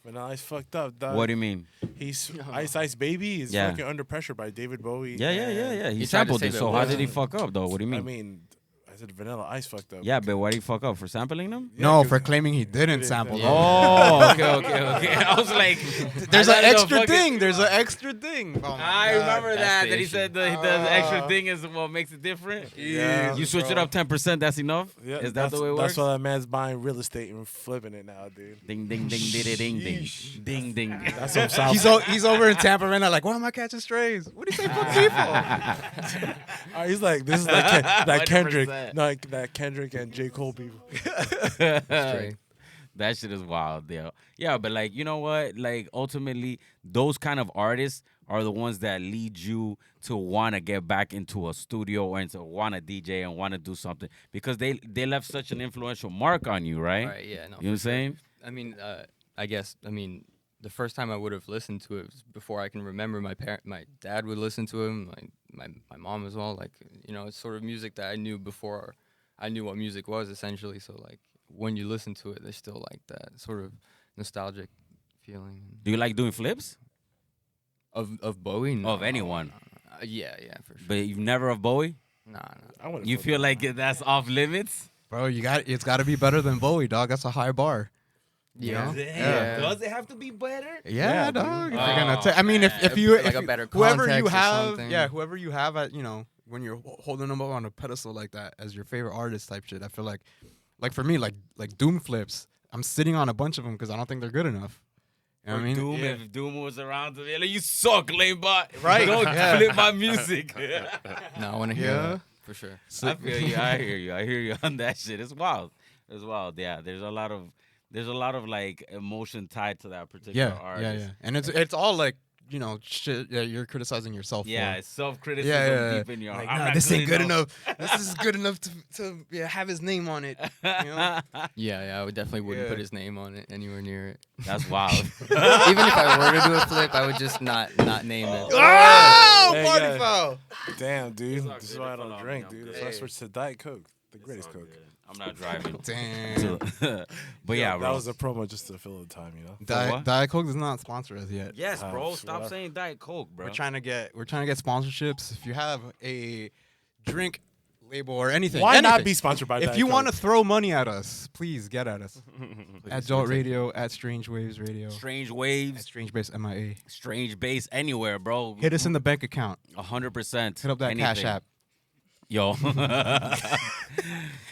Vanilla Ice fucked up. Dog. What do you mean? He's Ice Ice Baby is Yeah. fucking Under Pressure by David Bowie. Yeah. and- He He tried to sampled say it. that So it how did he wasn't- fuck up though? What do you mean? I mean, I said Vanilla Ice fucked up. Yeah, but why did he fuck up for sampling them? Yeah, No, 'cause- for claiming he didn't sample. Yeah. Oh, okay. I was like, There's I an thought it was extra fucking- thing. There's an extra thing. Oh my I God. remember that's that. the That he issue. said the extra thing is what makes it different. Yeah, You switch it bro. up 10%. That's enough. Yeah, Is that the way it works? That's why that man's buying real estate and flipping it now, dude. Ding ding ding ding ding ding ding ding. That's some South. He's over in Tampa right now, like, why am I catching strays? What do you say for people? He's like, this is like that Kendrick, 100%. no, like that Kendrick and J. Cole people. straight. That shit is wild, yeah. Yeah, but like, you know what? Like ultimately, those kind of artists are the ones that lead you to want to get back into a studio and to want to DJ and want to do something because they left such an influential mark on you, right? Right, yeah, no. You know what I'm saying? I mean, the first time I would have listened to it was before I can remember. My dad would listen to him, my mom as well. Like, you know, it's sort of music that I knew before I knew what music was, essentially. So like when you listen to it, there's still like that sort of nostalgic feeling Do you like doing flips of Bowie. No, of anyone? yeah, for sure. But you've never of Bowie? Nah. I would've You flipped feel it. like that's off limits? Bro, it's got to be better than Bowie, dog. That's a high bar. Yeah. Yeah. Does it have to be better? Yeah, Yeah, dog. dude. If you're gonna Oh, take, I mean, if you Like if a you- better whoever you context or have, something. yeah, whoever you have at when you're holding them up on a pedestal like that as your favorite artist type shit. I feel like for me, like Doom flips. I'm sitting on a bunch of them because I don't think they're good enough. You know what I mean? Doom, if Doom was around to be like, you suck, LAMEBOT. Right. Don't Yeah. flip my music. No, I want to hear Yeah. that for sure. I feel you. I hear you on that shit. It's wild. Yeah, there's a lot of like emotion tied to that particular Yeah, artist. and it's all like shit. Yeah, you're criticizing yourself. Yeah, for. it's self-criticism Yeah. deep in your Like, I'm nah, not this ain't good enough. enough. This is good enough to have his name on it. You know? Yeah, I would definitely wouldn't Yeah. put his name on it anywhere near it. That's wild. Even if I were to do a flip, I would just not name it. Oh, There you party go. foul! Damn, dude. all This is good. why I It's all don't on drink, me. I'm dude. good. That's why I switched to Diet Coke, the greatest Coke. I'm not driving. Damn. But yeah, that bro. was a promo just to fill the time, you know. what? Diet Coke does not sponsor us yet. Yes, bro. Oh, Stop swear. saying Diet Coke, bro. We're trying to get sponsorships. If you have a drink label or anything, Why not anything. be sponsored by If Diet you Coke? want to throw money at us, please get at us. At Jolt Radio, at Strange Waves Radio, Strange at waves, Strange Base MIA. strange bass, anywhere, bro. Hit us in the bank account. 100%. Hit up that Cash App. Yo.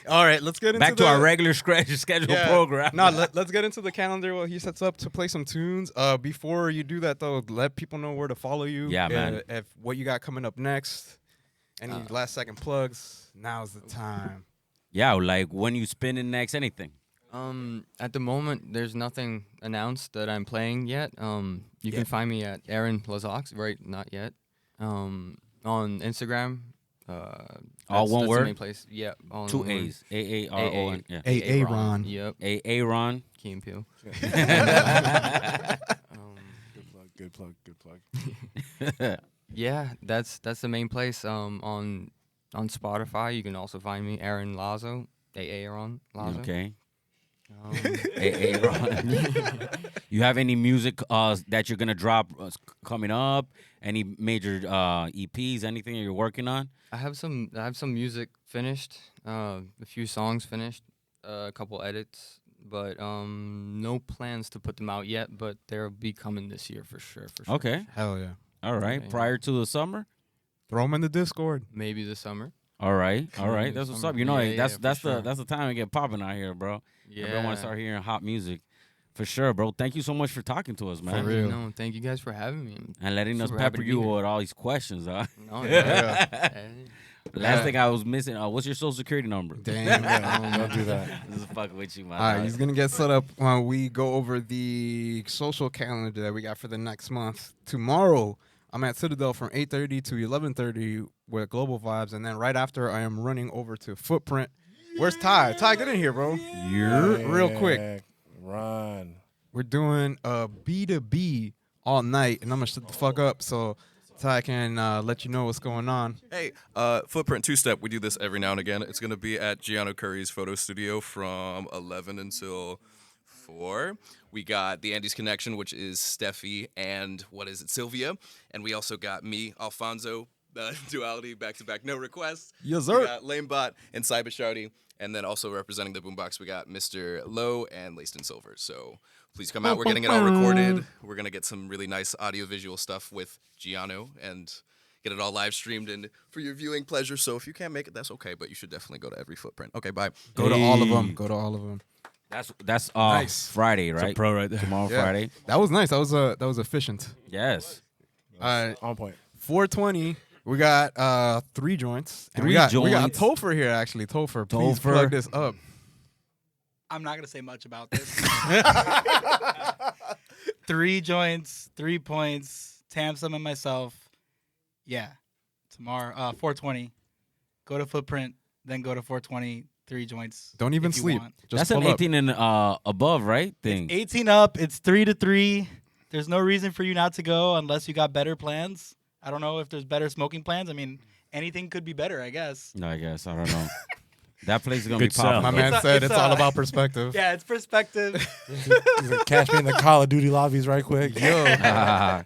All right, let's get into Back to our regular scheduled program. No, let's get into the calendar while he sets up to play some tunes. Before you do that, though, let people know where to follow you. Yeah, man. If what you got coming up next. Any last second plugs? Now's the time. Yeah, like when you spinning next, anything. At the moment, there's nothing announced that I'm playing yet. You can find me at Aaron Lazox, right? Not yet. On Instagram. All one that's word? The main place. Yeah. All in 2 one word. A's. A-A-R-O-N. Yeah. Aaron. Yep. A-A-Ron. Key and Peele. Good plug. Yeah, that's the main place. On Spotify, you can also find me Aaron Lazo, Aaron Lazo. Okay. A-A-Ron. You have any music that you're gonna drop coming up? Any major EPs? Anything you're working on? I have some music finished, a few songs finished, a couple edits, but no plans to put them out yet. But they'll be coming this year for sure. Okay. Hell yeah. All right. Yeah. Prior to the summer. Throw them in the Discord. Maybe this summer. All right. Yeah, That's what's summer. up. You know, Yeah, that's for sure. the time to get popping out here, bro. Yeah. Everyone want to start hearing hot music. For sure, bro. Thank you so much for talking to us, man. real. No, thank you guys for having me. And letting us Super happy pepper to be you here. with all these questions, huh? No, yeah. Hey. Last thing I was missing, what's your social security number? Damn. Don't do that. This is fucking with you, man. All right, he's gonna get set up when we go over the social calendar that we got for the next month. Tomorrow, I'm at Citadel from 8:30 to 11:30 with Global Vibes, and then right after, I am running over to Footprint. Where's Ty? Ty, get in here, bro. Real quick. Run. We're doing a B2B all night, and I'm gonna shut the fuck up so Ty can let you know what's going on. Hey, Footprint Two-Step, we do this every now and again. It's going to be at Gianno Curry's photo studio from 11 until 4. We got the Andes Connection, which is Steffi and, Sylvia. And we also got me, Alfonso, Duality, back-to-back, no requests. Yes, We sir. got Lamebot and Cyber Shouty. And then also representing the Boombox, we got Mr. Lowe and Laced in Silver. So please come out. We're getting it all recorded. We're going to get some really nice audio-visual stuff with Gianno and get it all live streamed and for your viewing pleasure. So if you can't make it, that's okay. But you should definitely go to every Footprint. Okay, bye. Go to all of them. Go to all of them. That's Nice. Friday, right? pro right there. Tomorrow, Yeah. Friday. That was nice. That was efficient. Yes. All right, On point. 420. We got 3 joints. And Three we got joints. Topher here actually. Topher, please Topher. plug this up. I'm not gonna say much about this. 3 joints, 3 points. Tamsum and myself. Yeah, tomorrow, 420. Go to Footprint, then go to 420. 3 joints. Don't even if you sleep. want. Just That's an pull up. 18 and above, right? Thing. 18 up. It's 3 to 3. There's no reason for you not to go unless you got better plans. I don't know if there's better smoking plans. I mean, anything could be better, I guess. No, I guess. I don't know. That place is going to Good be popping. sell. My bro. man It's a- said it's it's all a- about perspective. Yeah, it's perspective. He's like, catch me in the Call of Duty lobbies right quick. Yo.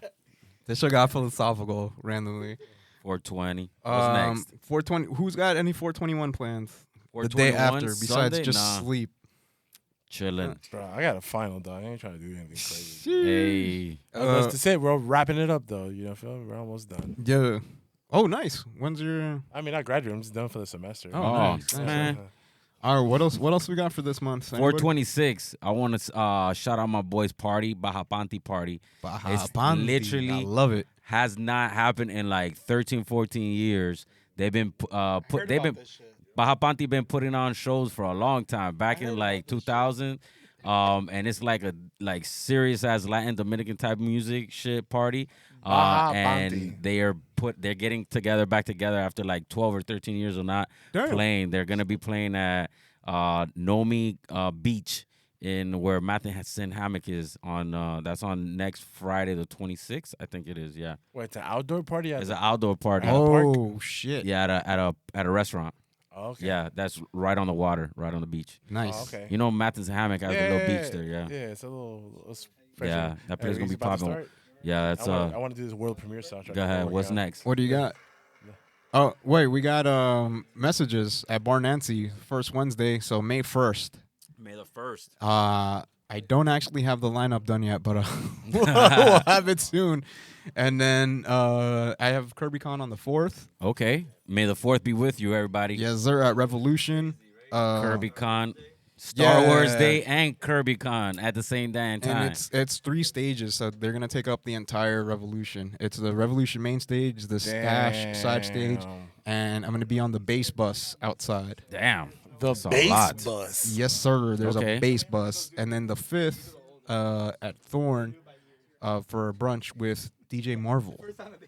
This shit got philosophical randomly. 420. What's next? 420. Who's got any 421 plans? The day 421 after, besides Sunday? just Nah. sleep. Chilling. Bro, I got a final, dog. I ain't trying to do anything crazy. Hey. That's to say, we're wrapping it up, though. You know, feel me? We're almost done. Yeah. Oh, nice. When's your? I mean, I graduated. I'm just done for the semester. Oh, Oh, nice, nice. man. All right. What else? What else we got for this month? Anybody? 426. I want to shout out my boys' party, Baja Panty Party. Baja It's Panty. literally- I love it. Has not happened in like 13, 14 years. They've been Baja Panty been putting on shows for a long time. Back in like 2000. And it's like a serious ass Latin Dominican type music shit party. Baja And Panty. they're getting back together after like 12 or 13 years of not Damn. playing. They're gonna be playing at Nomi Beach in where Matheson Hammock is on. That's on next Friday the 26th. I think it is. Yeah, Wait, it's an outdoor party? it's an outdoor party. Oh shit. Yeah, at a restaurant. Oh, okay. Yeah, that's right on the water, right on the beach. Nice. Oh, okay. You know, Matheson Hammock has a little beach there. Yeah, Yeah, it's a little. It's Yeah, that place gonna be popping. Yeah, I that's want to do this world premiere soundtrack. Go ahead. Oh my What's God. next? What do you got? Oh wait, we got messages at Bar Nancy first Wednesday, so May 1st. May the 1st. I don't actually have the lineup done yet, but we'll have it soon. And then I have KirbyCon on the 4th. Okay. May the 4th be with you, everybody. Yes, sir. At Revolution. KirbyCon, Star yeah. Wars Day, and KirbyCon at the same damn time. And it's 3 stages, so they're gonna take up the entire Revolution. It's the Revolution main stage, the Stash side stage, Damn. and I'm gonna be on the bass bus outside. Damn. The a bass lot. bus. Yes, sir. There's Okay. a bass bus, and then the 5th at Thorn for a brunch with DJ Marvel.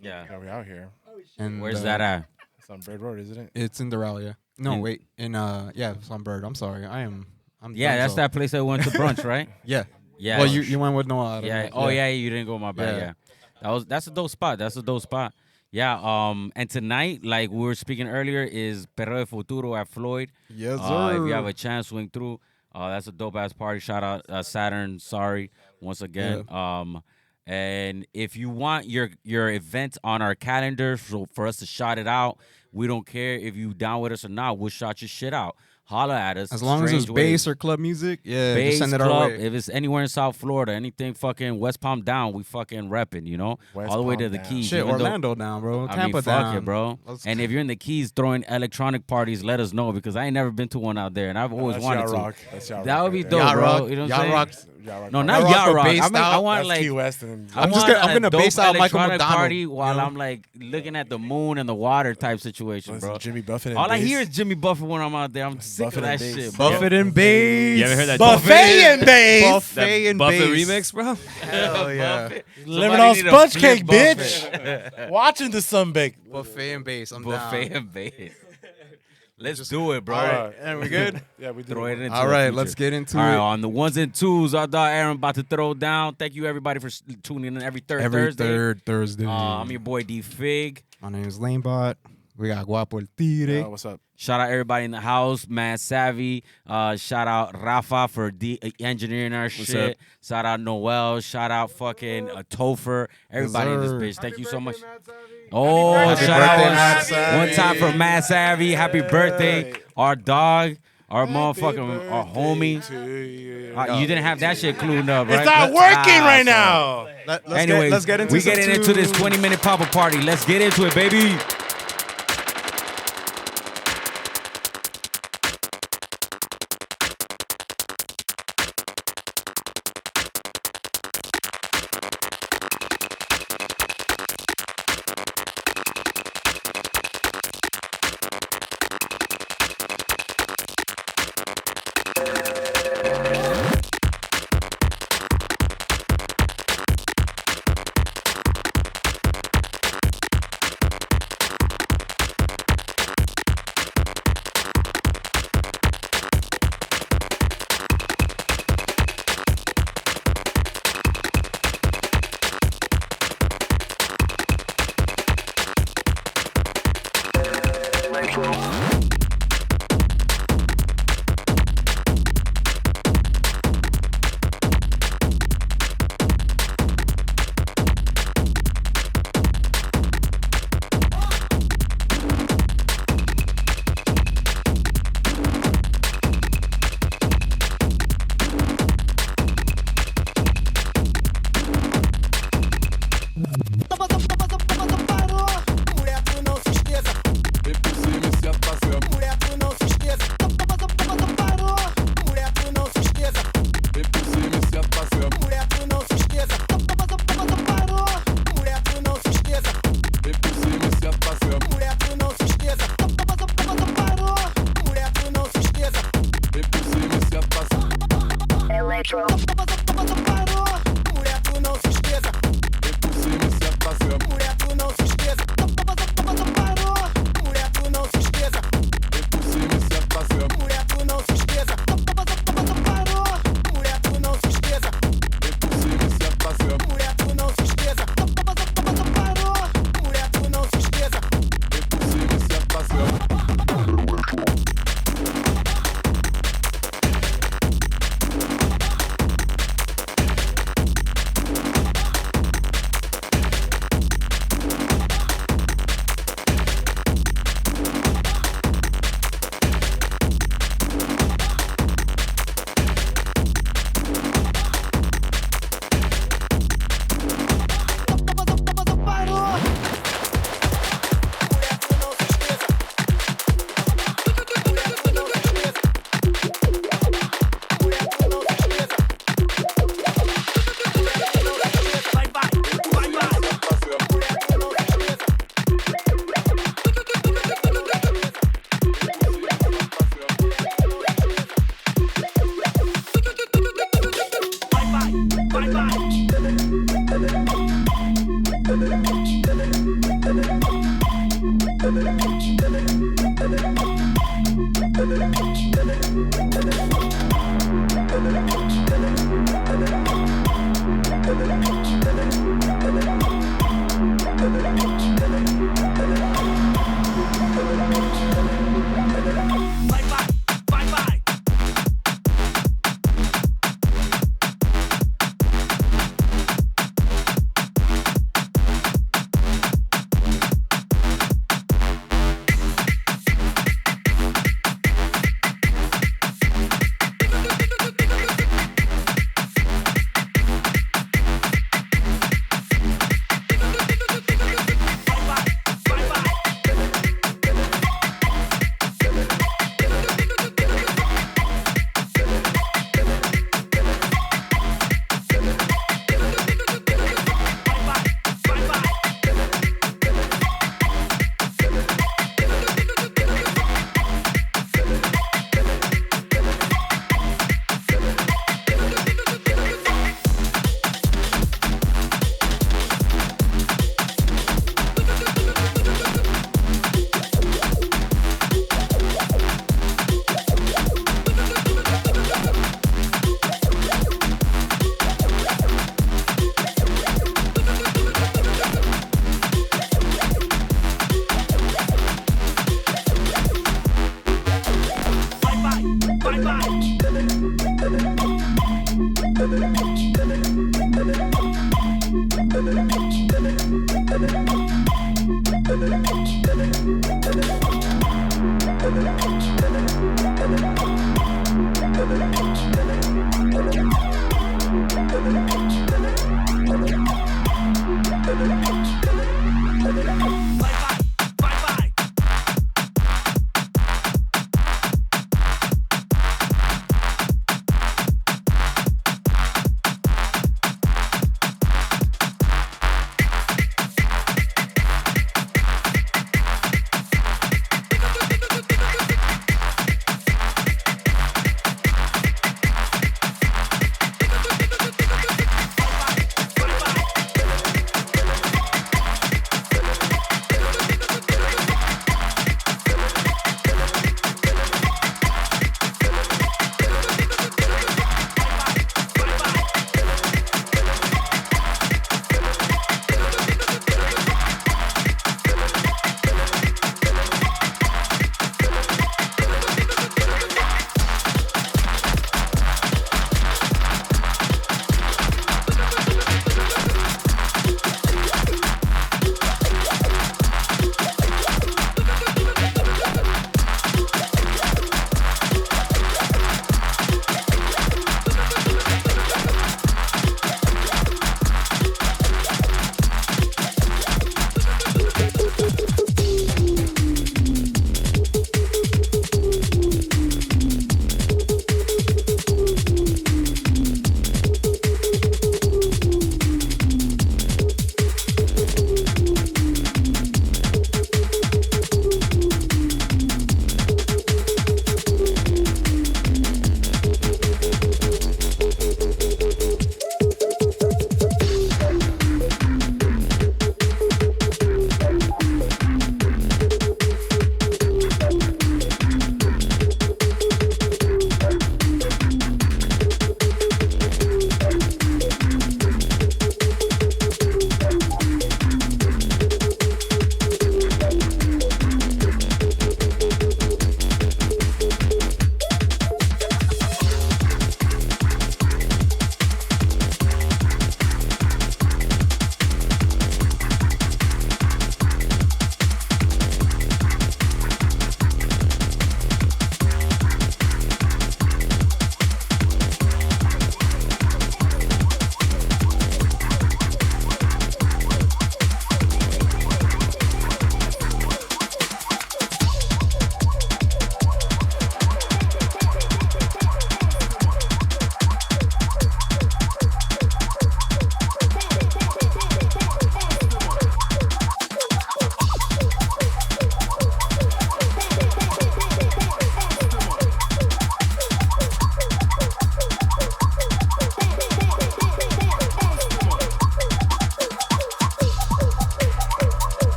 Yeah. Yeah, we out here. And Where's that at? It's on Bird Road, isn't it? It's in Doralia. No, In- wait. Yeah, it's on Bird. I'm sorry. I'm Yeah, that's dunzo. that place I went to brunch, right? Yeah. Yeah. Well, you went with Noah. I don't Yeah. know. Oh yeah, you didn't go my bad. Yeah. That's a dope spot. That's a dope spot. Yeah. And tonight, like we were speaking earlier, is Perro de Futuro at Floyd. Yes, If you have sir. a chance, swing through. That's a dope ass party. Shout out Saturn. Sorry once again. And if you want your event on our calendar for us to shout it out, we don't care if you down with us or not. We'll shout your shit out. Holla at us. As long as it's Strange Ways. bass or club music, yeah, Bass just send it club, our way. if it's anywhere in South Florida, anything fucking West Palm down, we fucking repping, you know? West all the way Palm to the down. Keys. Shit, even though- Orlando down, bro. I Tampa mean, fuck down. it, bro. Let's- And if you're in the Keys throwing electronic parties, let us know because I ain't never been to one out there, and I've always That's wanted Yacht to. Rock. That's Yacht That Rock would be right dope, there. Yacht bro. Rock. You know what Yacht I'm saying? Rock. Yacht Rock. No, Yacht not Rock Yacht for Rock. based I out. want That's like Key West and I I'm just want gonna- I'm a gonna dope base out Michael electronic McDonald, party you while know? I'm like looking at the moon and the water type situation, Listen, bro. Jimmy Buffett and All I bass. hear is Jimmy Buffett when I'm out there. I'm sick Buffett of that and bass. shit, bro. Buffett and bass. You ever heard that Buffet and bass. Buffet and Buffett bass. remix, bro? Hell yeah. Buffett. Living Somebody on need a sponge flip cake, Buffett. bitch. Watching the sunbake. Buffet and bass. I'm Buffet down. and bass. Let's do it, bro. All right, and we good? Yeah, we did. Throw it into All the right, future. let's get into All right, it. on the ones and twos, our dog Aaron about to throw down. Thank you everybody for tuning in every third Every Thursday. third Thursday. I'm your boy D Fig. My name is LAMEBOT. We got Guapo El Tigre. What's up? Shout out everybody in the house, man. Savvy. Shout out Rafa for engineering our shit. up? Shout out Noel. Shout out fucking Topher. Everybody in this sir. bitch. Thank you so much. Oh, Happy shout birthday, out Matt one Savvy. time for Matt Savvy. Happy birthday, our dog, our motherfucking our homie. You didn't have that shit clued up, right? It's not working right so- now. Anyways, let's get into we some getting into this tunes. 20-minute pop up party. Let's get into it, baby. Mulher, tu não se esqueça. Mulher, tu não se esqueça. Parou. Mulher, tu não se esqueça. Mulher, tu não se esqueça. Parou. Mulher, tu não se esqueça. Mulher, tu não se esqueça. Parou. Mulher, tu não se esqueça. Electro. Parou. Mulher, tu não se esqueça. Mulher, tu não se esqueça. Parou. Mulher, tu não se esqueça. Mulher, tu não se esqueça. Parou. Mulher, tu não se esqueça. Mulher, tu não se esqueça. Parou. Mulher, tu não se esqueça.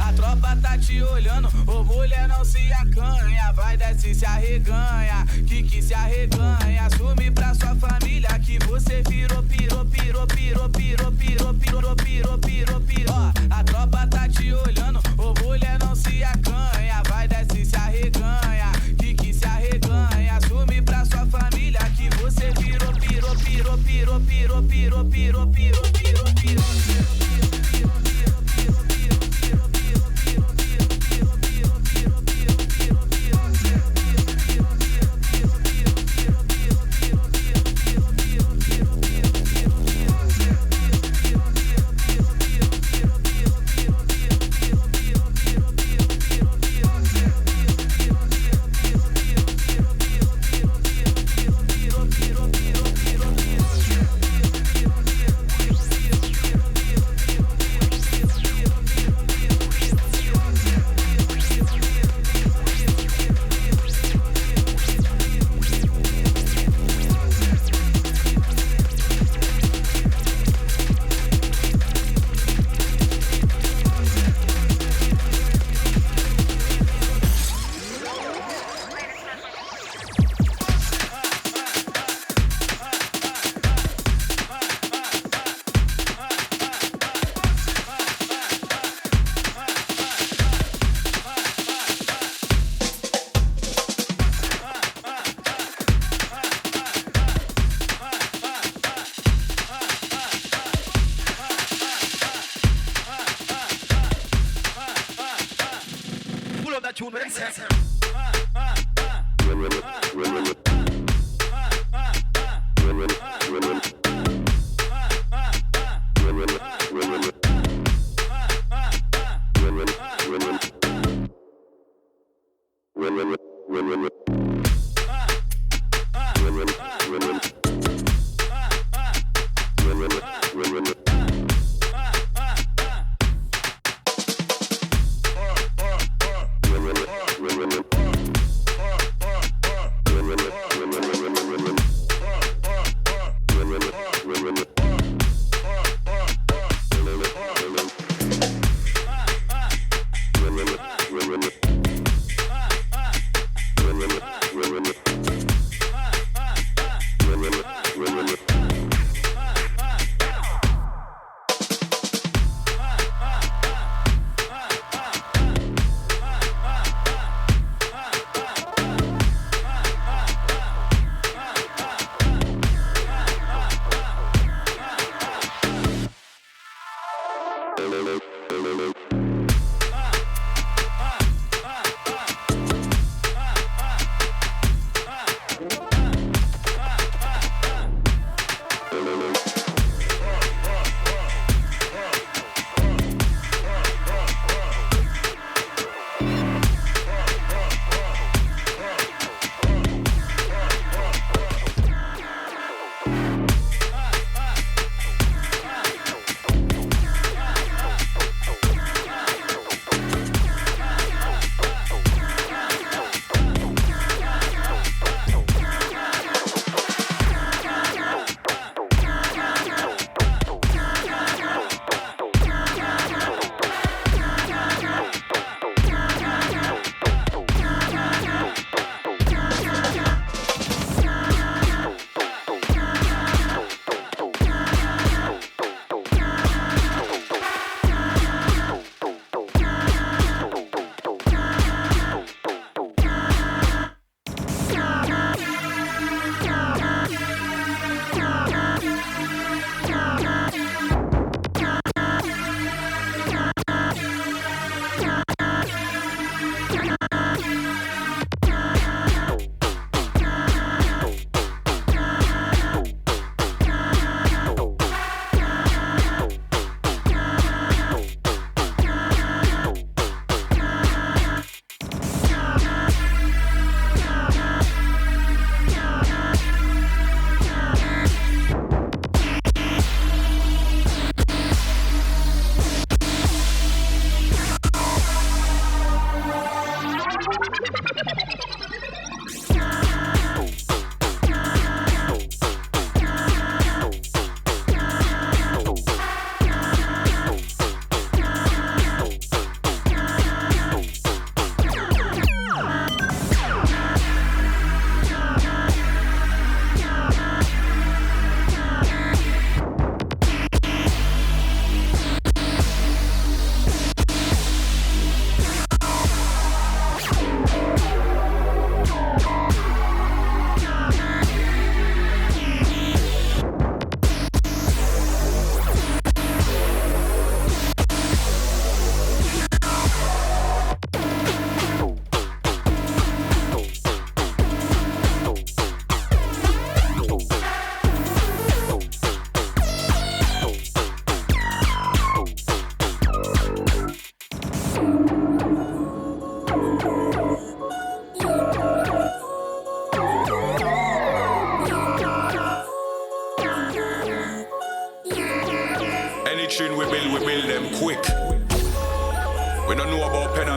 A tropa tá te olhando, ô mulher não se acanha. Vai desce se arreganha, que se arreganha. Assume pra sua família que você virou pirou. A tropa tá te olhando, ô mulher não se acanha. Vai desce se arreganha, que se arreganha. Assume pra sua família que você virou pirou.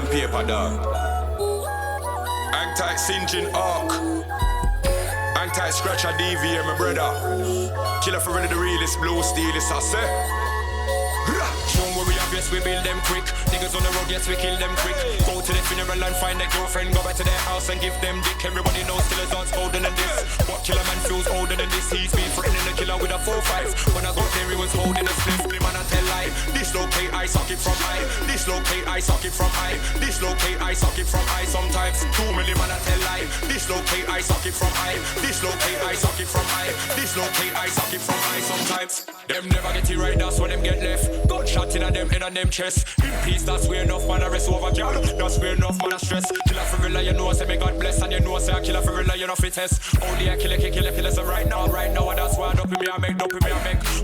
paper, dog. Anti-singeing arc. Anti-scratcher DVA, my brother. Killer for really the realest, blue steel, is I say. Show where we have, yes, we build them quick. Niggas on the road, yes, we kill them quick. Go to the funeral and find their girlfriend. Go back to their house and give them dick. Everybody knows killers aren't older than this. What killer man feels older than this? He's been threatening the killer with a 4-5. When I got there, he was holding a spliff. Man, I tell lie. Dislocate, I suck it from high. Dislocate, I suck it from high. Dislocate, I suck it from high. Sometimes 2 million, man, I tell lie. Dislocate, I suck it from high. Dislocate, I suck it from high. Dislocate, I suck it from high. Sometimes them never get it right, that's when them get left. Gunshot in a them head and them chest. In peace, that's where enough man I rest over girl. That's where enough man I stress. Killer for real, you know, say me God bless. And you know, say I killer for real, you know fit test. Only I kill, so right now, and that's why I don't me, I make.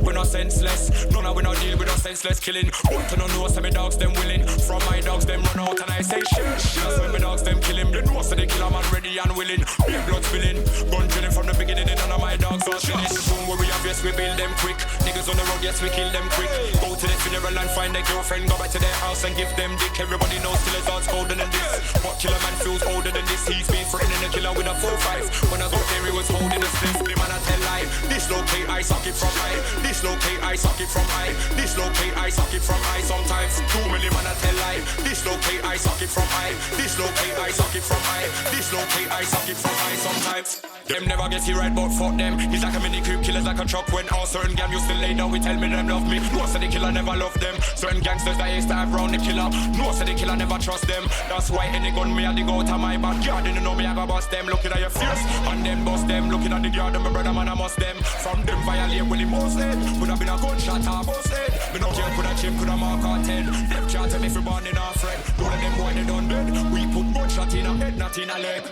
We're not senseless. No, we not deal with no senseless killing. Want to know, say me dogs, them willing. From my dogs, them run out and I say shit. That's when me dogs, them kill him. They know, say they killer man ready and willing. Be blood spilling. Gun drilling from the beginning, none of my dogs are finished. Soon where we have, yes, we build them quick. Niggas on the road, yes, we kill them quick. Go to the funeral and find their girlfriend. Go back to their house and give them dick. Everybody knows killers aren't older than this. What killer man feels older than this? He's been threatening the killer with a 4-5. When I got there, he was holding a stiff. The man I tell lie. Dislocate, I suck it from high. Dislocate, I suck it from high. Dislocate, I suck it from high. Sometimes 2 million, man I tell lie. Dislocate, I suck it from high. Dislocate, I suck it from high. Dislocate, I suck it from high. Sometimes them never get it right, but fuck them. He's like a mini coupe, killers like a truck. When all certain gang used to lay down, we tell me them love me. No, say the killer never love them. Certain gangsters that used to have round the killer. No, say the killer never trust them. That's why any gun me I dig out of my backyard. You know me I go bust them. Looking at your face and then bust them. Looking at the yard of my brother man I must them. From them violate when he most dead. Would have been a gunshot or busted. Me no care could a chip, could a mark or 10. Them can't tell me if we born in our friend. All of them boy they done dead. We put gunshot in a head, not in a leg.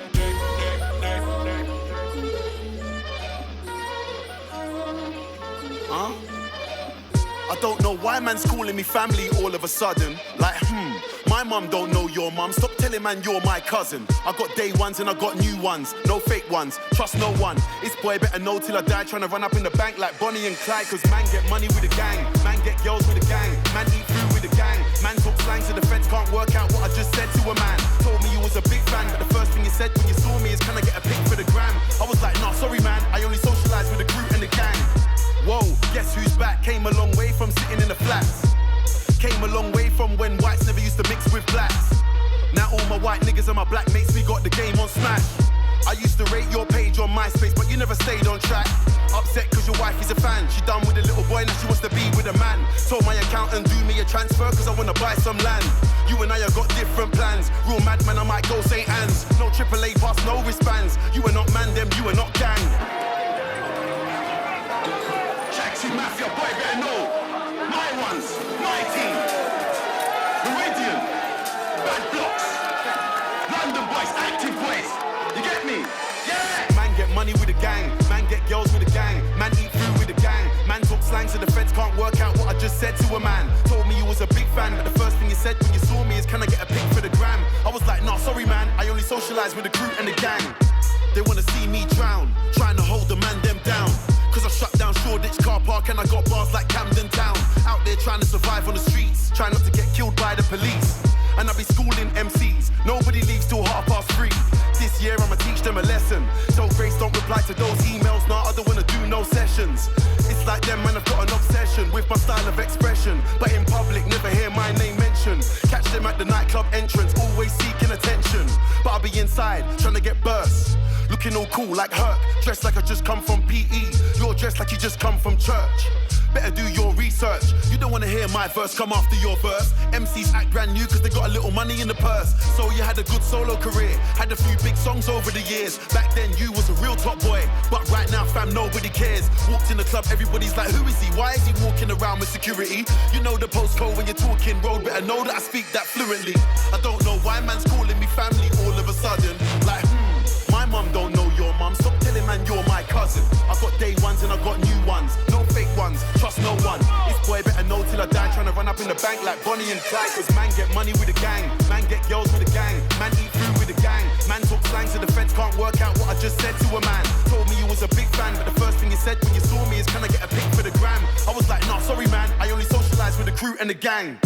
I don't know why man's calling me family all of a sudden. Like, my mum don't know your mum. Stop telling man you're my cousin. I got day ones and I got new ones. No fake ones, trust no one. This boy better know till I die. Trying to run up in the bank like Bonnie and Clyde. Cause man get money with the gang. Man get girls with the gang. Man eat food with the gang. Man talk slang so the feds can't work out what I just said to a man. Told me you was a big fan, but the first thing you said when you saw me is can I get a pic for the gram? I was like, nah, sorry man, I only socialise with the group and the gang. Whoa, guess who's back? Came a long way from sitting in the flats. Came a long way from when whites never used to mix with blacks. Now all my white niggas and my black mates, we got the game on smash. I used to rate your page on MySpace, but you never stayed on track. Upset cause your wife is a fan. She done with a little boy, now she wants to be with a man. Told my accountant do me a transfer cause I wanna buy some land. You and I have got different plans. Real madman, I might go St. Anne's. No AAA pass, no wristbands. You are not man, them, you are not gang. Mafia boy better know. My ones, my team. Meridian, bad blocks. London boys, active boys. You get me? Yeah! Man get money with the gang. Man get girls with the gang. Man eat food with the gang. Man talk slang so the feds can't work out what I just said to a man. Told me you was a big fan, but the first thing you said when you saw me is can I get a pic for the gram? I was like, nah, sorry man, I only socialise with the crew and the gang. They wanna see me drown, trying to hold the man them down. Cause I shut down Shoreditch car park and I got bars like Camden Town. Out there trying to survive on the streets, trying not to get killed by the police. And I be schooling MCs, nobody leaves till 3:30. This year I'ma teach them a lesson. Tell Grace don't reply to those emails, nah, I don't wanna do no sessions. It's like them man, I've got an obsession with my style of expression. But in public, never hear my name mentioned. Catch them at the nightclub entrance, always seeking attention. But I'll be inside, trying to get burst. Looking all cool like Herc, dressed like I just come from PE. You're dressed like you just come from church. Better do your research. You don't wanna hear my verse come after your verse. MCs act brand new cause they got a little money in the purse. So you had a good solo career, had a few big songs over the years. Back then you was a real top boy, but right now fam nobody cares. Walked in the club, everybody's like, who is he? Why is he walking around with security? You know the postcode when you're talking road, better know that I speak that fluently. I don't know why man's calling me family all of a sudden. Like, my mum don't know your mum. Stop telling man you're my cousin. I got day ones and I got new ones. No fake ones, trust no one. This boy better know till I die. Trying to run up in the bank like Bonnie and Clyde. Cause man get money with the gang. Man get girls with the gang. Man eat food with the gang. Man talk slang so the feds can't work out what I just said to a man. Told me you was a big fan, but the first thing you said when you saw me is can I get a pic for the gram? I was like, nah, sorry man, I only socialise with the crew and the gang.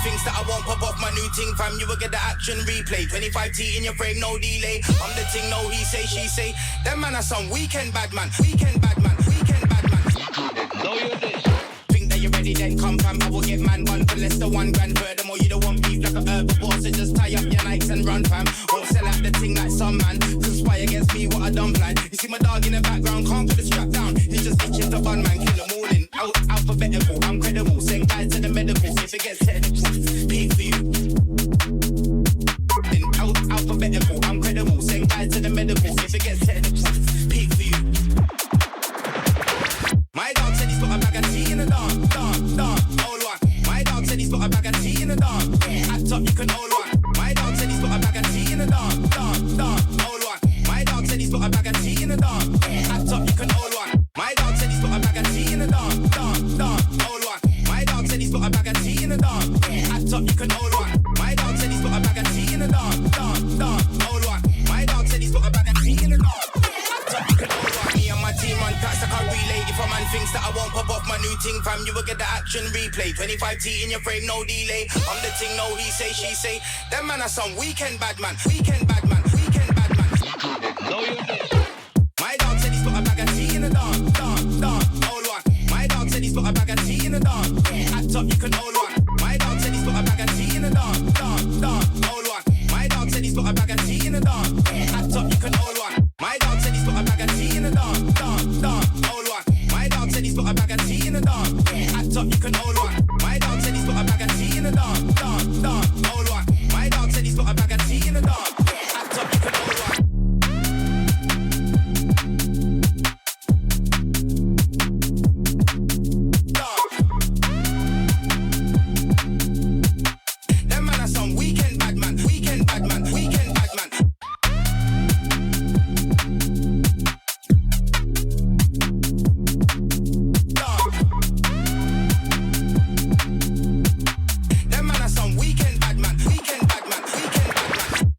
things that I won't pop off my new ting, fam. You will get the action replay. 25T in your frame, no delay. I'm the ting, no he say, she say. Them man are some weekend bad man. Weekend bad man. Weekend bad man. No, you did. Think that you're ready, then come fam. I will get man one for less than $1 grand. Furthermore, you don't want beef like a herbivore, so just tie up your Nikes and run fam. Won't sell out the ting like some man. Conspire against me, what I done plan. You see my dog in the background, can't put the strap down. He's just itching to bun man, kill them all in. Alphabetical, I'm credible. Send guys to the medical, if it gets technical. Peak for you. Alphabetical, I'm credible. Send guys to the medical, if it gets technical. Peak for you. My dog said he's got a bag of tea in the dark, old one. My dog said he's got a bag of tea in the dark. At top you can hold one. My dog said he's got a bag of tea in the dark, old one. My dog said he's got a bag of tea in the dark. At top you can hold one. My dog said he's got a bag of tea in the dark, old one. My dog said he's got a bag of tea in the dark. At top you can hold one. My dog said he's got a bag of tea in the dark, old one. My dog said he's got a bag of tea in the dark. At top you can hold one. Me and my team on tracks like a relay. If a man thinks that I won't pop off my new ting, fam, you will get the action replay. 25T in your frame, no delay. I'm the ting, no he say, she say. Them man are some weekend bad man. Weekend bad man. Weekend bad man. No, you did. My dog said he's got a bag of tea in the dark, old one. My dog said he's got a bag of tea in the dark. At top you can hold one. My dog said he's got a bag of tea in the dark, old one. My dog said he's got a bag of tea in the dark. At top you can hold one. My dog said he's got a bag of tea in the dark, old one. My dog said he's got a bag of tea in the dark. At top you can hold one. My dog said he's got a bag of tea in the dark, old one. My dog said he's got a bag of tea in the dark. At top you can hold one. Them man are some weekend bad man. Weekend bad man. Weekend bad man. Them man are some weekend bad man. Weekend bad man. Weekend bad man.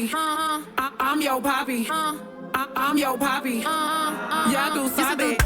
poppy. I'm your poppy. I'm your poppy. Ya tú sabes.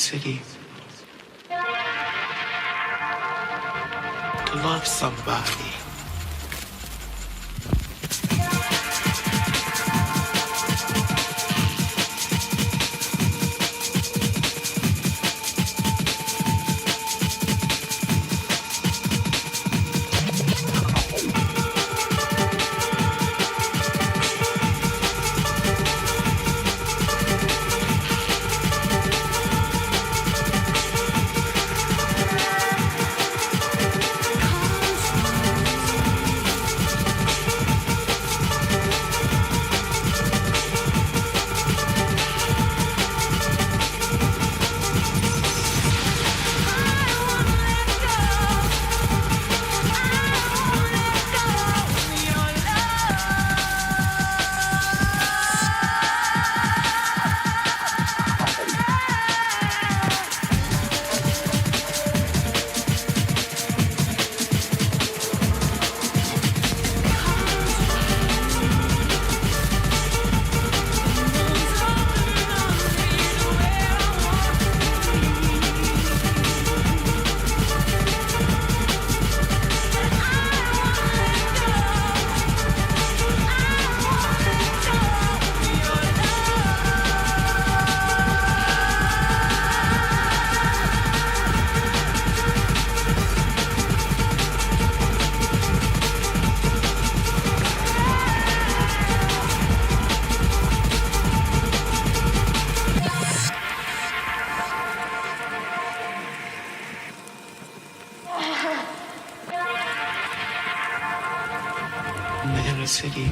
city to love somebody. city.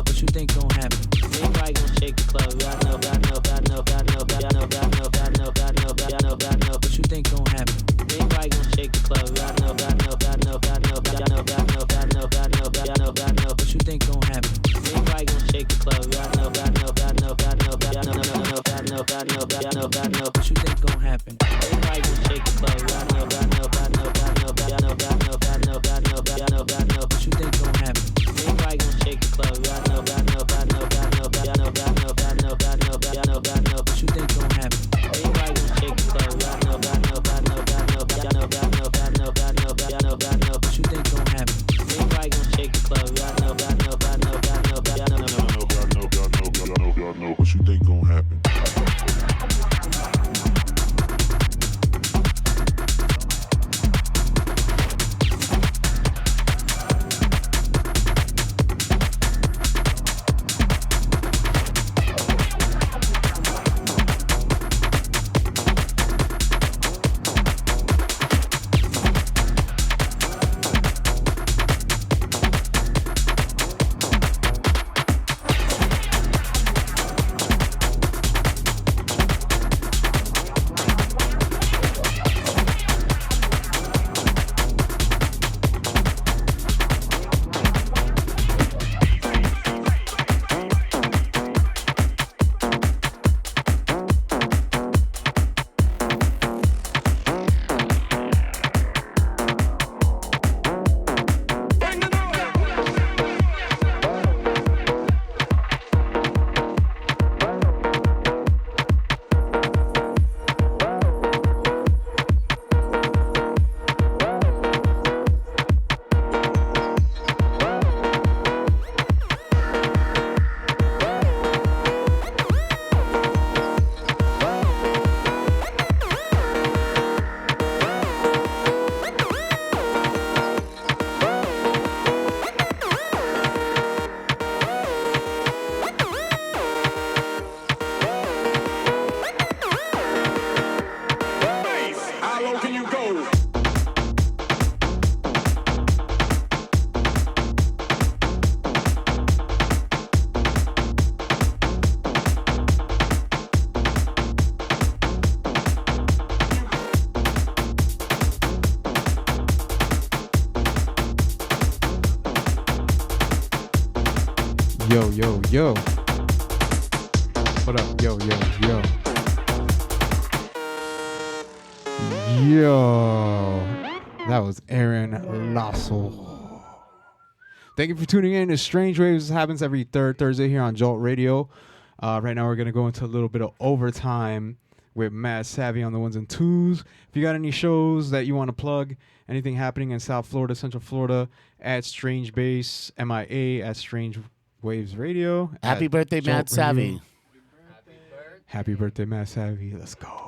What you think gon' happen? Anybody gon' shake the club? Y'all know, what you think gon' happen? Anybody gon' shake the club? Y'all know, what you think gon' happen? Anybody gon' shake the club? Y'all know, what you think gon' happen? Anybody gon' shake the club? Y'all know, what you think gon' happen? Anybody gon' shake the club? Y'all know, what you think gon' happen? Anybody gon' shake the club? Y'all know, what you think gon' happen? Anybody gon' shake the club? Y'all know, what you think gon' happen? Yo. What up? Yo. That was Aaron Lasso. Thank you for tuning in to Strange Waves. This happens every third Thursday here on Jolt Radio. Right now we're going to go into a little bit of overtime with Matt Savvy on the ones and twos. If you got any shows that you want to plug, anything happening in South Florida, Central Florida, at Strange Bass, MIA, at Strange Waves Radio. Happy birthday, Matt Savvy. Happy birthday, Matt Savvy. Let's go.